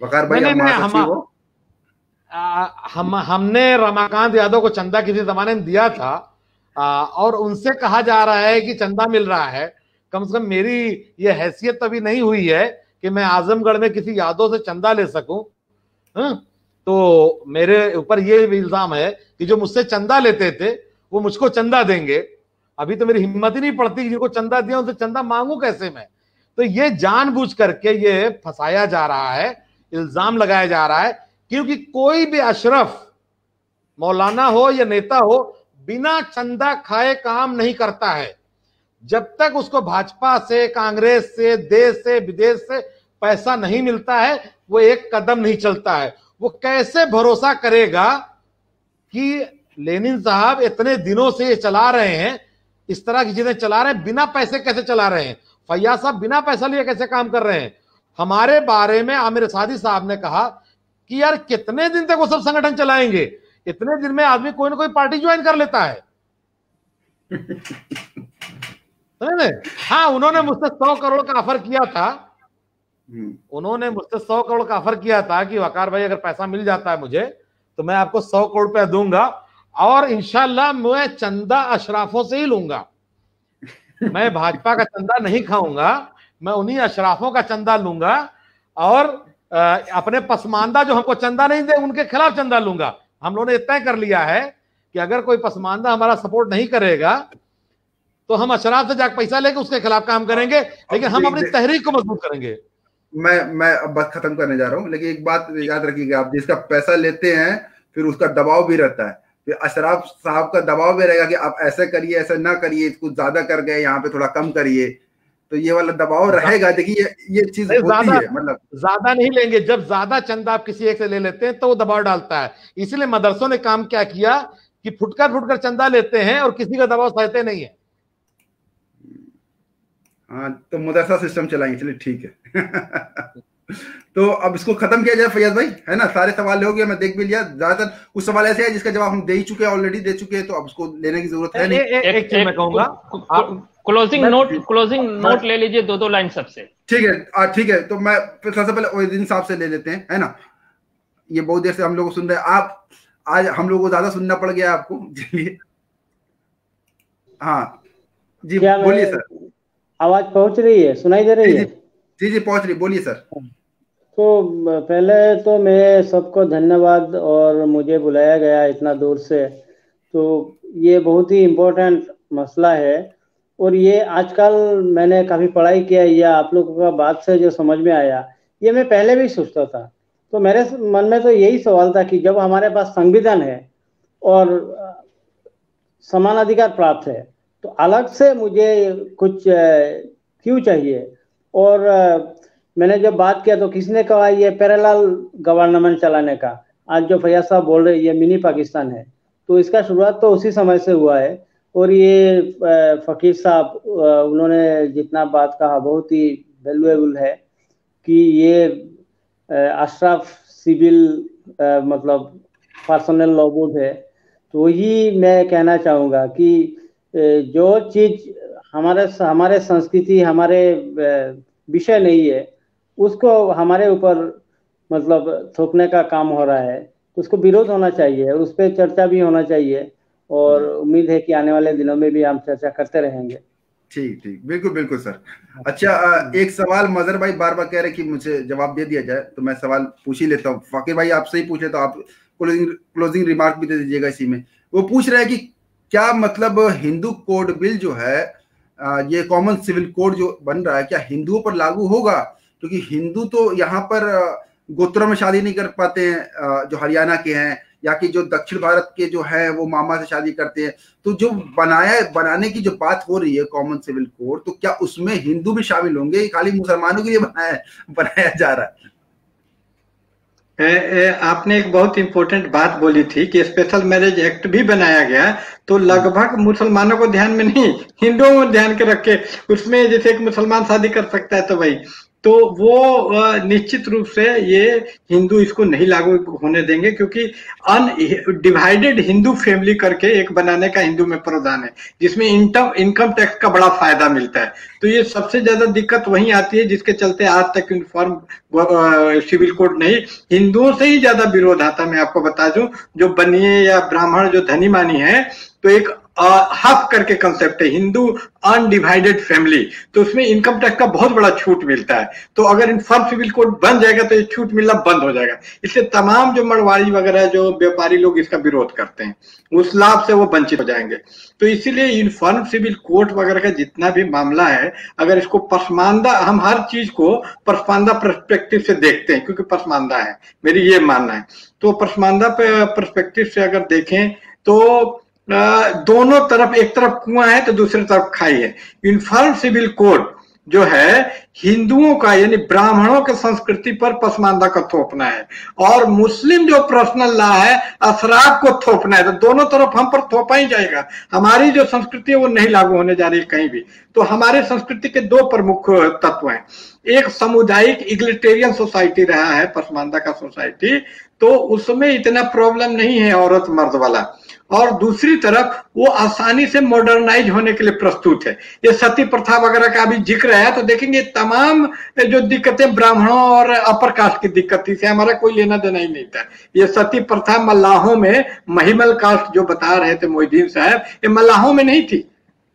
वकार भाई, हमने रमाकांत यादव को चंदा किसी जमाने में दिया था, और उनसे कहा जा रहा है कि चंदा मिल रहा है। कम से कम मेरी ये हैसियत अभी नहीं हुई है कि मैं आजमगढ़ में किसी यादव से चंदा ले सकूं। तो मेरे ऊपर ये इल्जाम है कि जो मुझसे चंदा लेते थे वो मुझको चंदा देंगे। अभी तो मेरी हिम्मत ही नहीं पड़ती कि जिनको चंदा दिया उनसे चंदा मांगू कैसे मैं। तो ये जानबूझ करके ये फंसाया जा रहा है, इल्जाम लगाया जा रहा है, क्योंकि कोई भी अशरफ मौलाना हो या नेता हो बिना चंदा खाए काम नहीं करता है। जब तक उसको भाजपा से, कांग्रेस से, देश से, विदेश से पैसा नहीं मिलता है वो एक कदम नहीं चलता है। वो कैसे भरोसा करेगा कि लेनिन साहब इतने दिनों से ये चला रहे हैं, इस तरह की चीजें चला रहे हैं, बिना पैसे कैसे चला रहे हैं? फैयाज साहब बिना पैसा लिए कैसे काम कर रहे हैं? हमारे बारे में आमिर सादी साहब ने कहा कि यार कितने दिन तक वो सब संगठन चलाएंगे, इतने दिन में आदमी कोई ना कोई पार्टी ज्वाइन कर लेता है। हाँ, उन्होंने मुझसे 100 करोड़ का ऑफर किया था, उन्होंने मुझसे 100 करोड़ का ऑफर किया था कि वकार भाई अगर पैसा मिल जाता है मुझे तो मैं आपको 100 करोड़ रुपया दूंगा और इंशाल्लाह मैं चंदा अशराफों से ही लूंगा। मैं भाजपा का चंदा नहीं खाऊंगा, मैं उन्हीं अशराफों का चंदा लूंगा और अपने पसमानदा जो हमको चंदा नहीं दे उनके खिलाफ चंदा लूंगा। हम लोगों ने तय कर लिया है कि अगर कोई पसमानदा हमारा सपोर्ट नहीं करेगा तो हम अशराफ से जाकर पैसा लेके उसके खिलाफ काम करेंगे, लेकिन हम अपनी तहरीक को मजबूत करेंगे। मैं अब बात खत्म करने जा रहा हूँ, लेकिन एक बात याद रखिएगा, आप जिसका पैसा लेते हैं फिर उसका दबाव भी रहता है, फिर अशराफ साहब का दबाव भी रहेगा कि आप ऐसे करिए, ऐसा ना करिए, कुछ ज्यादा कर गए, यहाँ पे थोड़ा कम करिए, तो ये वाला दबाव रहेगा। देखिए ये चीज होती है, मतलब ज्यादा नहीं लेंगे। जब ज्यादा चंदा आप किसी एक से ले लेते हैं तो वो दबाव डालता है। इसलिए मदरसों ने काम क्या किया कि फुटकर चंदा लेते हैं और किसी का दबाव सहते नहीं है। हाँ, तो मदरसा सिस्टम चलाएंगे, चलिए ठीक है। तो अब इसको खत्म किया जाए फैयाज भाई, है ना? सारे सवाल हो गए, मैं देख भी लिया। ज्यादातर कुछ सवाल ऐसे हैं जिसका जवाब हम दे ही चुके हैं, ऑलरेडी दे चुके हैं, तो अब उसको लेने की जरूरत है नहीं। एक चीज मैं कहूंगा, क्लोजिंग नोट ले लीजिए 2-2 लाइन सबसे। ठीक है, ठीक है। तो मैं फिर सबसे पहले ओहिदुद्दीन साहब से ले लेते हैं, है ना? ये बहुत देर से हम लोग सुन रहे हैं, आप आज हम लोग को ज्यादा सुनना पड़ गया आपको। चलिए, हाँ जी, बोलिए सर। आवाज पहुंच रही है, सुनाई दे रही है? जी पहुंच रही, बोलिए सर। तो पहले तो मैं सबको धन्यवाद, और मुझे बुलाया गया इतना दूर से, तो ये बहुत ही इम्पोर्टेंट मसला है। और ये आजकल मैंने काफ़ी पढ़ाई किया, या आप लोगों का बात से जो समझ में आया, ये मैं पहले भी सोचता था। तो मेरे मन में तो यही सवाल था कि जब हमारे पास संविधान है और समान अधिकार प्राप्त है, तो अलग से मुझे कुछ क्यों चाहिए? और मैंने जब बात किया तो किसने कहा ये पैरेलल गवर्नमेंट चलाने का। आज जो फैयाज साहब बोल रहे हैं ये मिनी पाकिस्तान है, तो इसका शुरुआत तो उसी समय से हुआ है। और ये फकीर साहब उन्होंने जितना बात कहा बहुत ही वैल्यूएबल है कि ये अशराफ सिविल मतलब पर्सनल लॉ बोर्ड है। तो वही मैं कहना चाहूँगा कि जो चीज़ हमारे संस्कृति, हमारे विषय नहीं है, उसको हमारे ऊपर मतलब थोपने का काम हो रहा है, उसको विरोध होना चाहिए, उस पर चर्चा भी होना चाहिए। और उम्मीद है कि आने वाले दिनों में भी हम चर्चा करते रहेंगे। ठीक, बिल्कुल सर। अच्छा, एक सवाल मजहर भाई बार बार कह रहे कि मुझे जवाब दे दिया जाए, तो मैं सवाल पूछ ही लेता हूँ। फकीर भाई आपसे ही पूछे तो आप क्लोजिंग रिमार्क भी दे दीजिएगा इसी में। वो पूछ रहे हैं कि क्या मतलब हिंदू कोड बिल जो है, ये कॉमन सिविल कोड जो बन रहा है, क्या हिंदुओं पर लागू होगा? क्योंकि हिंदू तो यहाँ पर गोत्रों में शादी नहीं कर पाते हैं, जो हरियाणा के हैं, या कि जो दक्षिण भारत के जो है वो मामा से शादी करते हैं। तो जो बनाने की जो बात हो रही है कॉमन सिविल कोड, तो क्या उसमें हिंदू भी शामिल होंगे? खाली मुसलमानों के लिए बनाया जा रहा है? आपने एक बहुत इंपॉर्टेंट बात बोली थी कि स्पेशल मैरिज एक्ट भी बनाया गया, तो लगभग मुसलमानों को ध्यान में नहीं, हिंदुओं को ध्यान के रख के उसमें जैसे एक मुसलमान शादी कर सकता है तो भाई, तो वो निश्चित रूप से ये हिंदू इसको नहीं लागू होने देंगे, क्योंकि डिवाइडेड हिंदू फैमिली करके एक बनाने का हिंदू में प्रावधान है, जिसमें इनकम टैक्स का बड़ा फायदा मिलता है। तो ये सबसे ज्यादा दिक्कत वहीं आती है, जिसके चलते आज तक यूनिफॉर्म सिविल कोड नहीं, हिंदुओं से ही ज्यादा विरोध आता। मैं आपको बता दूं, जो बनिए या ब्राह्मण जो धनी मानी है, तो एक हक करके कंसेप्ट है, हिंदू अनडिवाइडेड फैमिली, तो उसमें इनकम टैक्स का बहुत बड़ा छूट मिलता है। तो अगर इन्फॉर्म सिविल कोड बन जाएगा तो ये छूट मिलना बंद हो जाएगा। इसलिए तमाम जो मरवाड़ी वगैरह जो व्यापारी लोग इसका विरोध करते हैं, उस लाभ से वो वंचित हो जाएंगे। तो इसीलिए इन्फॉर्म सिविल कोड वगैरह का जितना भी मामला है, अगर इसको पसमानदा, हम हर चीज को पसमानदा पर्सपेक्टिव से देखते हैं क्योंकि पसमानदा है, मेरी ये मानना है। तो पसमानदा पर्सपेक्टिव से अगर देखें तो दोनों तरफ, एक तरफ कुआं है तो दूसरी तरफ खाई है। इन्फॉर्म सिविल कोड जो है हिंदुओं का यानी ब्राह्मणों के संस्कृति पर पसमानदा का थोपना है, और मुस्लिम जो पर्सनल लॉ है अशराफ को थोपना है। तो दोनों तरफ हम पर थोपा ही जाएगा। हमारी जो संस्कृति है वो नहीं लागू होने जा रही है कहीं भी। तो हमारे संस्कृति के दो प्रमुख तत्व हैं, एक सामुदायिक इग्लिटेरियन सोसाइटी रहा है पसमानदा का सोसाइटी, तो उसमें इतना प्रॉब्लम नहीं है औरत मर्द वाला, और दूसरी तरफ वो आसानी से मॉडर्नाइज होने के लिए प्रस्तुत है। ये सती प्रथा वगैरह का भी जिक्र है तो देखेंगे तमाम जो दिक्कतें ब्राह्मणों और अपर कास्ट की दिक्कत थी से हमारा कोई लेना देना ही नहीं था। ये सती प्रथा मल्लाहों में, महिमल कास्ट जो बता रहे थे मोहिद्दीन साहब, ये मल्लाहों में नहीं थी,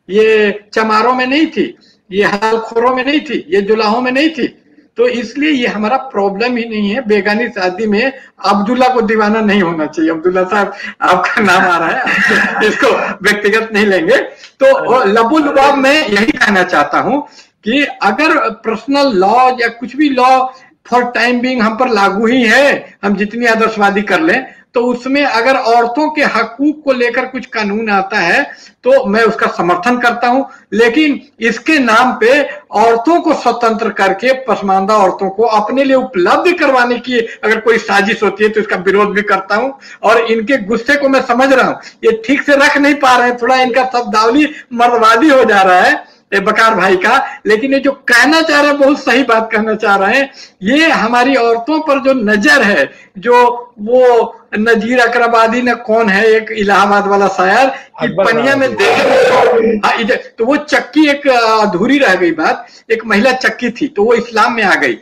ये चमारों में नहीं थी, ये हालखोरों में नहीं थी, ये जुलाहों में नहीं थी। तो इसलिए ये हमारा प्रॉब्लम ही नहीं है। बेगानी शादी में अब्दुल्ला को दीवाना नहीं होना चाहिए। अब्दुल्ला साहब आपका नाम आ रहा है, इसको व्यक्तिगत नहीं लेंगे। तो लबो लुबाब में यही कहना चाहता हूं कि अगर पर्सनल लॉ या कुछ भी लॉ फॉर टाइम बीइंग हम पर लागू ही है, हम जितनी आदर्शवादी कर लें, तो उसमें अगर औरतों के हकूक को लेकर कुछ कानून आता है तो मैं उसका समर्थन करता हूं, लेकिन इसके नाम पे औरतों को स्वतंत्र करके पसमानदा औरतों को अपने लिए उपलब्ध करवाने की अगर कोई साजिश होती है तो इसका विरोध भी करता हूं। और इनके गुस्से को मैं समझ रहा हूं, ये ठीक से रख नहीं पा रहे हैं, थोड़ा इनका शब्दावली मर्दवादी हो जा रहा है बकार भाई का, लेकिन ये जो कहना चाह रहे हैं बहुत सही बात कहना चाह रहे हैं। ये हमारी औरतों पर जो नजर है, जो वो नजीर अकरबादी ने कौन है एक इलाहाबाद वाला शायर कि पनिया में देखे, तो वो चक्की एक अधूरी रह गई बात, एक महिला चक्की थी तो वो इस्लाम में आ गई,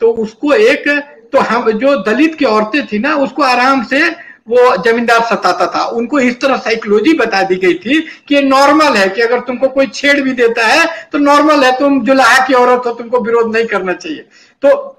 तो उसको एक, तो हम जो दलित की औरतें थी ना उसको आराम से वो जमींदार सताता था, उनको इस तरह साइकोलॉजी बता दी गई थी कि ये नॉर्मल है कि अगर तुमको कोई छेड़ भी देता है तो नॉर्मल है, तुम जुलाहा की औरत हो, तुमको विरोध नहीं करना चाहिए। तो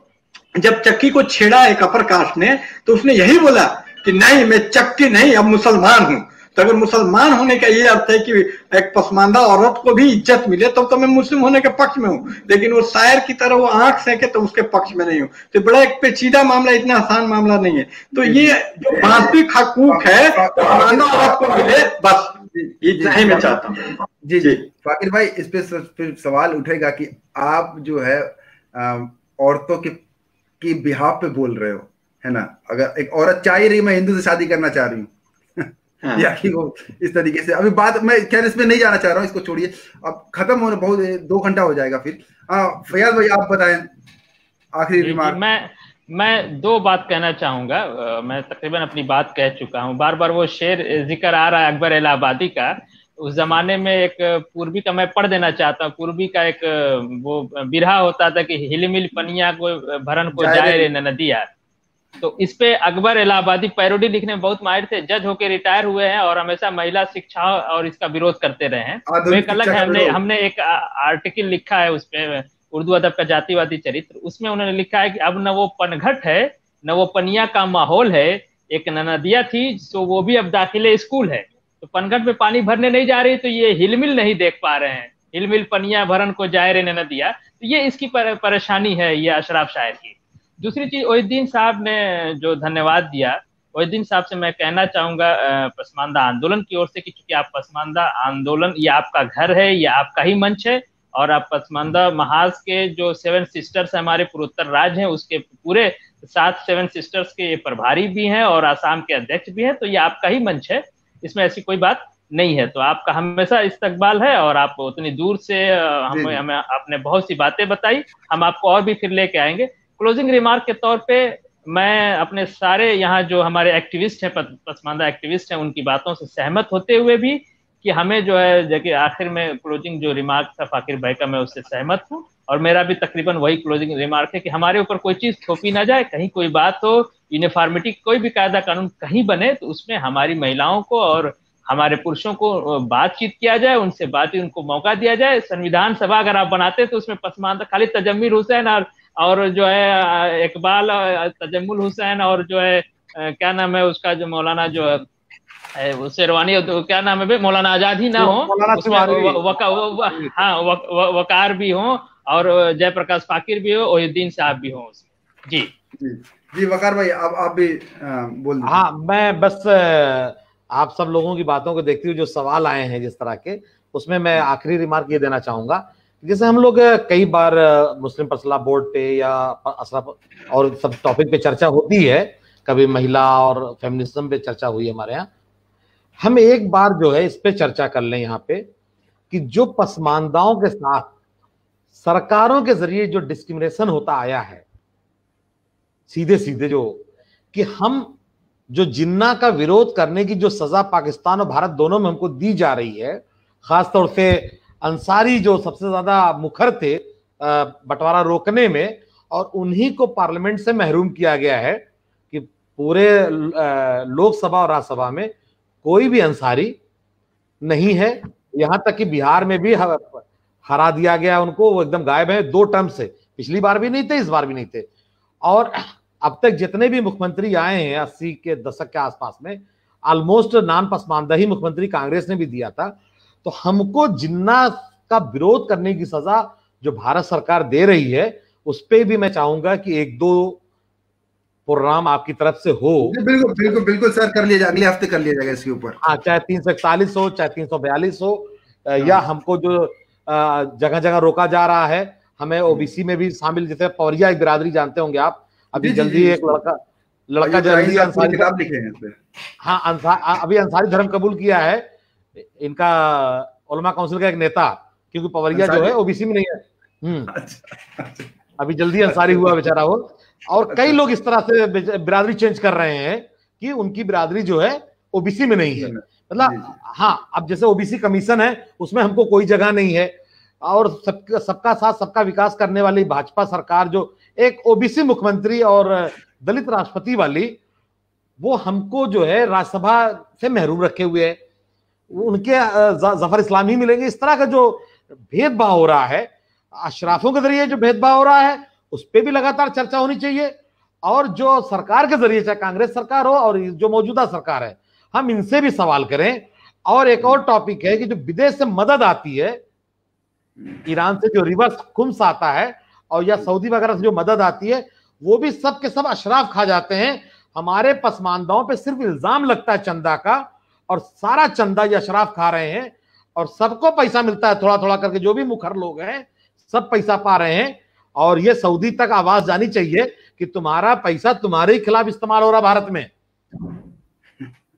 जब चक्की को छेड़ा एक अपर कास्ट ने तो उसने यही बोला कि नहीं मैं चक्की नहीं अब मुसलमान हूं। तो अगर मुसलमान होने का ये अर्थ है कि एक पसमानदा औरत को भी इज्जत मिले तो मैं मुस्लिम होने के पक्ष में हूं, लेकिन वो शायर की तरह वो आंख सेके तो उसके पक्ष में नहीं हूं। तो बड़ा एक पेचीदा मामला, इतना आसान मामला नहीं है। तो ये जो वास्तविक हकूक है पसमानदा औरत को मिले, बस इतना ही मैं चाहता हूँ। जी जी फाकिर भाई, इस पे फिर सवाल उठेगा कि आप जो है औरतों की बिहाफ पे बोल रहे हो, है ना? अगर एक औरत चाह रही मैं हिंदू से शादी करना चाह रही हूँ या कि वो इस तरीके से, अभी बात मैं खैर इसमें नहीं जाना चाह रहा हूँ, इसको छोड़िए, अब खत्म होने बहुत 2 घंटा हो जाएगा फिर। फयाज भाई आप बताएं आखिरी रिमार्क। मैं 2 बात कहना चाहूंगा। मैं तकरीबन अपनी बात कह चुका हूं। बार बार वो शेर जिक्र आ रहा है अकबर इलाहाबादी का, उस जमाने में एक पूर्वी का मैं पढ़ देना चाहता हूँ। पूर्वी का एक वो बिरहा होता था कि हिलमिल पनिया को भरन को जाए रे नदिया। तो इस पे अकबर इलाहाबादी पैरोडी लिखने में बहुत माहिर थे, जज होके रिटायर हुए हैं और हमेशा महिला शिक्षा और इसका विरोध करते रहे हैं। तो एक अलग है, हमने एक आर्टिकल लिखा है उस पे, उर्दू अदब का जातिवादी चरित्र, उसमें उन्होंने लिखा है कि अब न वो पनघट है न वो पनिया का माहौल है, एक नदिया थी तो वो भी अब दाखिले स्कूल है। तो पनघट में पानी भरने नहीं जा रही तो ये हिलमिल नहीं देख पा रहे हैं, हिलमिल पनिया भरन को जाए रे नदिया। तो ये इसकी परेशानी है ये अशराफ शायर की। दूसरी चीज, ओहिद्दीन साहब ने जो धन्यवाद दिया, ओहिद्दीन साहब से मैं कहना चाहूंगा पसमानदा आंदोलन की ओर से कि चूंकि आप पसमानदा आंदोलन, ये आपका घर है, ये आपका ही मंच है, और आप पसमानदा महाज के जो 7 सिस्टर्स हमारे पूर्वोत्तर राज्य हैं उसके पूरे 7 सिस्टर्स के प्रभारी भी हैं और आसाम के अध्यक्ष भी हैं। तो ये आपका ही मंच है, इसमें ऐसी कोई बात नहीं है। तो आपका हमेशा इस्तकबाल है और आप उतनी दूर से हमें आपने बहुत सी बातें बताई, हम आपको और भी फिर लेके आएंगे। क्लोजिंग रिमार्क के तौर पे मैं अपने सारे यहाँ जो हमारे एक्टिविस्ट हैं, पसमानदा एक्टिविस्ट हैं, उनकी बातों से सहमत होते हुए भी कि हमें जो है जबकि आखिर में क्लोजिंग जो रिमार्क था फाकिर भाई का, मैं उससे सहमत हूँ और मेरा भी तकरीबन वही क्लोजिंग रिमार्क है कि हमारे ऊपर कोई चीज थोपी ना जाए, कहीं कोई बात हो, यूनिफॉर्मिटी कोई भी कायदा कानून कहीं बने तो उसमें हमारी महिलाओं को और हमारे पुरुषों को बातचीत किया जाए, उनसे बातचीत, उनको मौका दिया जाए। संविधान सभा अगर आप बनाते तो उसमें पसमानदा खाली तजम्मीर हुसैन और जो है इकबाल तजम्मुल हुसैन और जो है क्या नाम है उसका जो मौलाना जो है वो शेरवानी, तो क्या नाम है मौलाना आजाद ही ना हो, उसमें वकार भी हो और जयप्रकाश फाकिर भी हो, ओहिद्दीन साहब भी हो उसमें। जी जी वकार भाई आप भी बोल दीजिए। हाँ, मैं बस आप सब लोगों की बातों को देखते हुए जो सवाल आए हैं जिस तरह के, उसमें मैं आखिरी रिमार्क ये देना चाहूंगा, जैसे हम लोग कई बार मुस्लिम पर्सनल बोर्ड पे या अशरफ और सब टॉपिक पे चर्चा होती है, कभी महिला और फेमिनिज्म पे चर्चा हुई हमारे यहाँ। हम एक बार जो है इस पे चर्चा कर लें यहाँ पे कि जो पसमानदाओं के साथ सरकारों के जरिए जो डिस्क्रिमिनेशन होता आया है, सीधे सीधे जो कि हम जो जिन्ना का विरोध करने की जो सजा पाकिस्तान और भारत दोनों में हमको दी जा रही है, खासतौर से अंसारी जो सबसे ज्यादा मुखर थे बंटवारा रोकने में, और उन्हीं को पार्लियामेंट से महरूम किया गया है कि पूरे लोकसभा और राज्यसभा में कोई भी अंसारी नहीं है। यहां तक कि बिहार में भी हरा दिया गया उनको, वो एकदम गायब है 2 टर्म से, पिछली बार भी नहीं थे, इस बार भी नहीं थे। और अब तक जितने भी मुख्यमंत्री आए हैं 80 के दशक के आसपास में, ऑलमोस्ट नाम पसमानदा ही मुख्यमंत्री कांग्रेस ने भी दिया था। तो हमको जिन्ना का विरोध करने की सजा जो भारत सरकार दे रही है, उस पर भी मैं चाहूंगा कि 1-2 प्रोग्राम आपकी तरफ से हो। बिल्कुल बिल्कुल बिल्कुल सर, कर लिया जाएगा, अगले हफ्ते कर लिया जाएगा इसके ऊपर। हाँ, चाहे 341 हो, चाहे 342 हो, या हमको जो जगह जगह रोका जा रहा है, हमें ओबीसी में भी शामिल, जैसे पवरिया एक बिरादरी जानते होंगे आप, अभी जल्दी एक लड़का जल्दी अंसारी किताब लिखे हैं इस पे। हाँ, अभी अंसारी धर्म कबूल किया है इनका उलमा काउंसिल का एक नेता, क्योंकि पवरिया जो है ओबीसी में नहीं है। अच्छा। अभी जल्दी अंसारी हुआ बेचारा वो। और कई लोग इस तरह से बिरादरी चेंज कर रहे हैं कि उनकी बिरादरी जो है ओबीसी में नहीं है। मतलब हाँ, अब जैसे ओबीसी कमीशन है उसमें हमको कोई जगह नहीं है, और सबका साथ सबका विकास करने वाली भाजपा सरकार जो एक ओबीसी मुख्यमंत्री और दलित राष्ट्रपति वाली, वो हमको जो है राज्यसभा से महरूम रखे हुए है। उनके जफर इस्लामी मिलेंगे। इस तरह का जो भेदभाव हो रहा है, अशराफों के जरिए जो भेदभाव हो रहा है, उस पर भी लगातार चर्चा होनी चाहिए। और जो सरकार के जरिए, चाहे कांग्रेस सरकार हो और जो मौजूदा सरकार है, हम इनसे भी सवाल करें। और एक और टॉपिक है कि जो विदेश से मदद आती है, ईरान से जो रिवर्स खुम्स आता है और या सऊदी वगैरह से जो मदद आती है, वो भी सब के सब अशराफ खा जाते हैं। हमारे पसमानदाओं पे सिर्फ इल्जाम लगता है चंदा का, और सारा चंदा ये अशराफ खा रहे हैं, और सबको पैसा मिलता है थोड़ा थोड़ा करके। जो भी मुखर लोग हैं सब पैसा पा रहे हैं, और ये सऊदी तक आवाज जानी चाहिए कि तुम्हारा पैसा तुम्हारे ही खिलाफ इस्तेमाल हो रहा भारत में।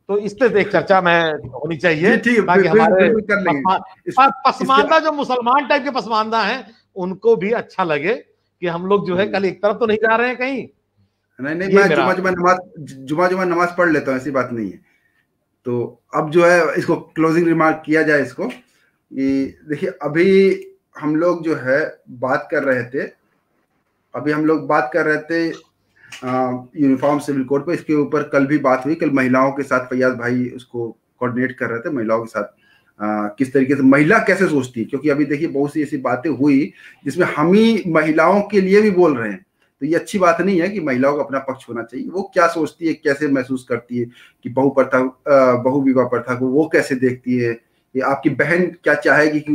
तो इस पे एक चर्चा में होनी चाहिए ताकि हमारे पसमानदा जो मुसलमान टाइप के पसमानदा हैं उनको भी अच्छा लगे कि हम लोग जो है कल एक तरफ तो नहीं जा रहे हैं कहीं। नहीं, मैं जुमा नमाज पढ़ लेता हूँ, ऐसी बात नहीं है। तो अब जो है इसको क्लोजिंग रिमार्क किया जाए इसको। देखिए, अभी हम लोग जो है बात कर रहे थे यूनिफॉर्म सिविल कोड पे। इसके ऊपर कल भी बात हुई, कल महिलाओं के साथ फैयाज भाई उसको कोऑर्डिनेट कर रहे थे, महिलाओं के साथ किस तरीके से महिला कैसे सोचती है। क्योंकि अभी देखिए बहुत सी ऐसी बातें हुई जिसमें हम ही महिलाओं के लिए भी बोल रहे हैं, तो ये अच्छी बात नहीं है कि महिलाओं को अपना पक्ष होना चाहिए। वो क्या सोचती है, कैसे महसूस करती है कि बहु विवाह प्रथा को वो कैसे देखती है, या आपकी बहन क्या चाहेगी कि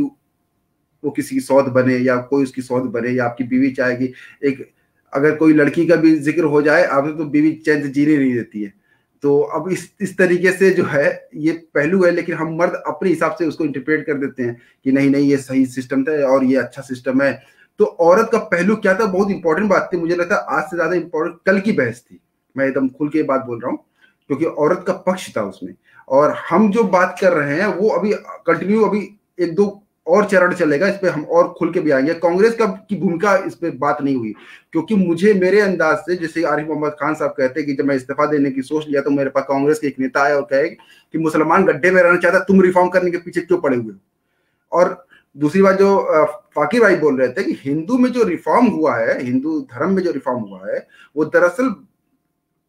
वो किसी की सौत बने या कोई उसकी सौत बने, या आपकी बीवी चाहेगी। एक अगर कोई लड़की का भी जिक्र हो जाए, आप तो बीवी चैन से जीने नहीं देती है। तो अब इस तरीके से जो है ये पहलू है, लेकिन हम मर्द अपने हिसाब से उसको इंटरप्रेट कर देते हैं कि नहीं ये सही सिस्टम था और ये अच्छा सिस्टम है। तो औरत का पहलू क्या था, बहुत इंपॉर्टेंट बात थी। मुझे लगता है आज से ज्यादा इंपॉर्टेंट कल की बहस थी। मैं एकदम खुल के बात बोल रहा हूँ क्योंकि औरत का पक्ष था उसमें। और हम जो बात कर रहे हैं वो अभी कंटिन्यू, अभी 1-2 और चरण चलेगा, इस पे हम और खुल के भी आएंगे। कांग्रेस की भूमिका इस पे बात नहीं हुई, क्योंकि मुझे मेरे अंदाज से, जैसे आरिफ मोहम्मद खान साहब कहते हैं कि जब मैं इस्तीफा देने की सोच लिया तो मेरे पास कांग्रेस के एक नेता आया और कहे कि मुसलमान गड्ढे में रहना चाहता, तुम रिफॉर्म करने के पीछे क्यों पड़े हुए हो। और दूसरी बात जो फाकिर भाई बोल रहे थे कि हिंदू में जो रिफॉर्म हुआ है, हिंदू धर्म में जो रिफॉर्म हुआ है, वो दरअसल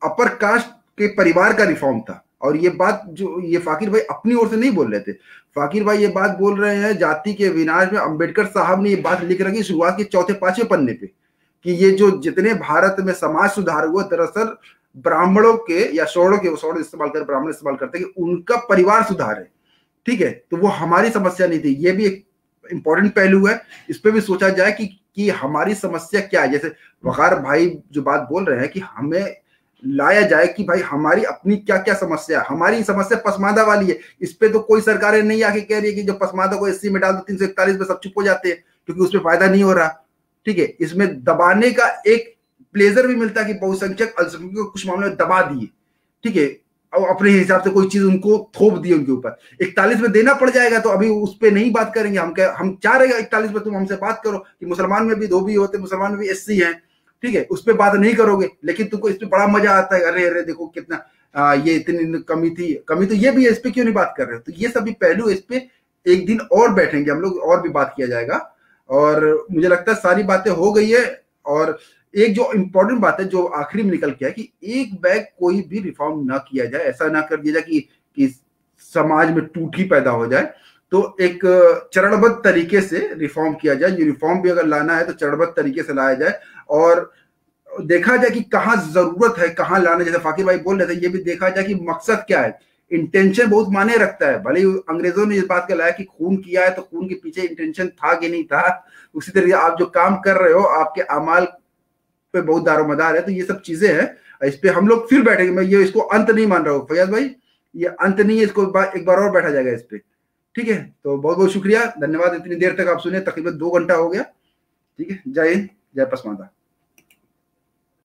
अपर कास्ट के परिवार का रिफॉर्म था। और ये बात जो ये फाकिर भाई अपनी ओर से नहीं बोल रहे थे, फाकिर भाई ये बात बोल रहे हैं जाति के विनाश में। अंबेडकर साहब ने ये बात लिख रखी शुरुआत के चौथे पांचवें पन्ने पे कि ये जो जितने भारत में समाज सुधार हुआ दरअसल ब्राह्मणों के या सवर्णों के, स्वर्ण इस्तेमाल कर ब्राह्मण इस्तेमाल करते हैं कि उनका परिवार सुधार है, ठीक है। तो वो हमारी समस्या नहीं थी। ये भी एक इंपॉर्टेंट पहलू है, इस पे भी सोचा जाए कि हमारी समस्या क्या है। जैसे वकार भाई जो बात बोल रहे हैं कि हमें लाया जाए कि भाई हमारी अपनी क्या क्या समस्या है। हमारी समस्या पसमानदा वाली है, इस पे तो कोई सरकारें नहीं आके कह रही है कि जो पसमानदा को एससी में डाल दो 341 में सब चुप हो जाते हैं क्योंकि उसमें फायदा नहीं हो रहा, ठीक है। इसमें दबाने का एक प्लेजर भी मिलता है कि बहुसंख्यक अल्पसंख्यक को कुछ मामले में दबा दिए, ठीक है, और अपने हिसाब से कोई चीज उनको थोप दी उनके ऊपर। 41 में देना पड़ जाएगा तो अभी उस पर नहीं बात करेंगे। हम चाह रहे हैं 41 में तुम हमसे बात करो कि मुसलमान में भी धोबी होते, मुसलमान में भी एससी हैं, ठीक है, उस पर बात नहीं करोगे, लेकिन तुमको इस पे बड़ा मजा आता है, अरे अरे देखो कितना ये इतनी कमी तो ये भी है, इस पे क्यों नहीं बात कर रहे हो। तो ये सभी पहलू, इस पे एक दिन और बैठेंगे हम लोग और भी बात किया जाएगा। और मुझे लगता है सारी बातें हो गई है। और एक जो इंपॉर्टेंट बात है जो आखिरी में निकल के है कि एक बैग कोई भी रिफॉर्म ना किया जाए, ऐसा ना कर दिया जाए कि समाज में टूटी पैदा हो जाए। तो एक चरणबद्ध तरीके से रिफॉर्म किया जाए। जो रिफॉर्म भी अगर लाना है तो चरणबद्ध तरीके से लाया जाए और देखा जाए कि कहाँ जरूरत है, कहाँ लाना। जैसे फाकिर भाई बोल रहे थे, ये भी देखा जाए कि मकसद क्या है। इंटेंशन बहुत माने रखता है। भले अंग्रेजों ने इस बात का लाया कि खून किया है तो खून के पीछे इंटेंशन था कि नहीं था, उसी तरीके आप जो काम कर रहे हो आपके अमाल पे बहुत दारोमदार है। तो ये सब चीजें हैं, इस पे हम लोग फिर बैठेंगे। मैं ये इसको अंत नहीं मान रहा हूँ फैयाज भाई, ये अंत नहीं है, इसको एक बार और बैठा जाएगा इस पे, ठीक है। तो बहुत बहुत शुक्रिया, धन्यवाद। इतनी देर तक आप सुने, तकरीबन 2 घंटा हो गया, ठीक है। जय हिंद, जय पसमानदा।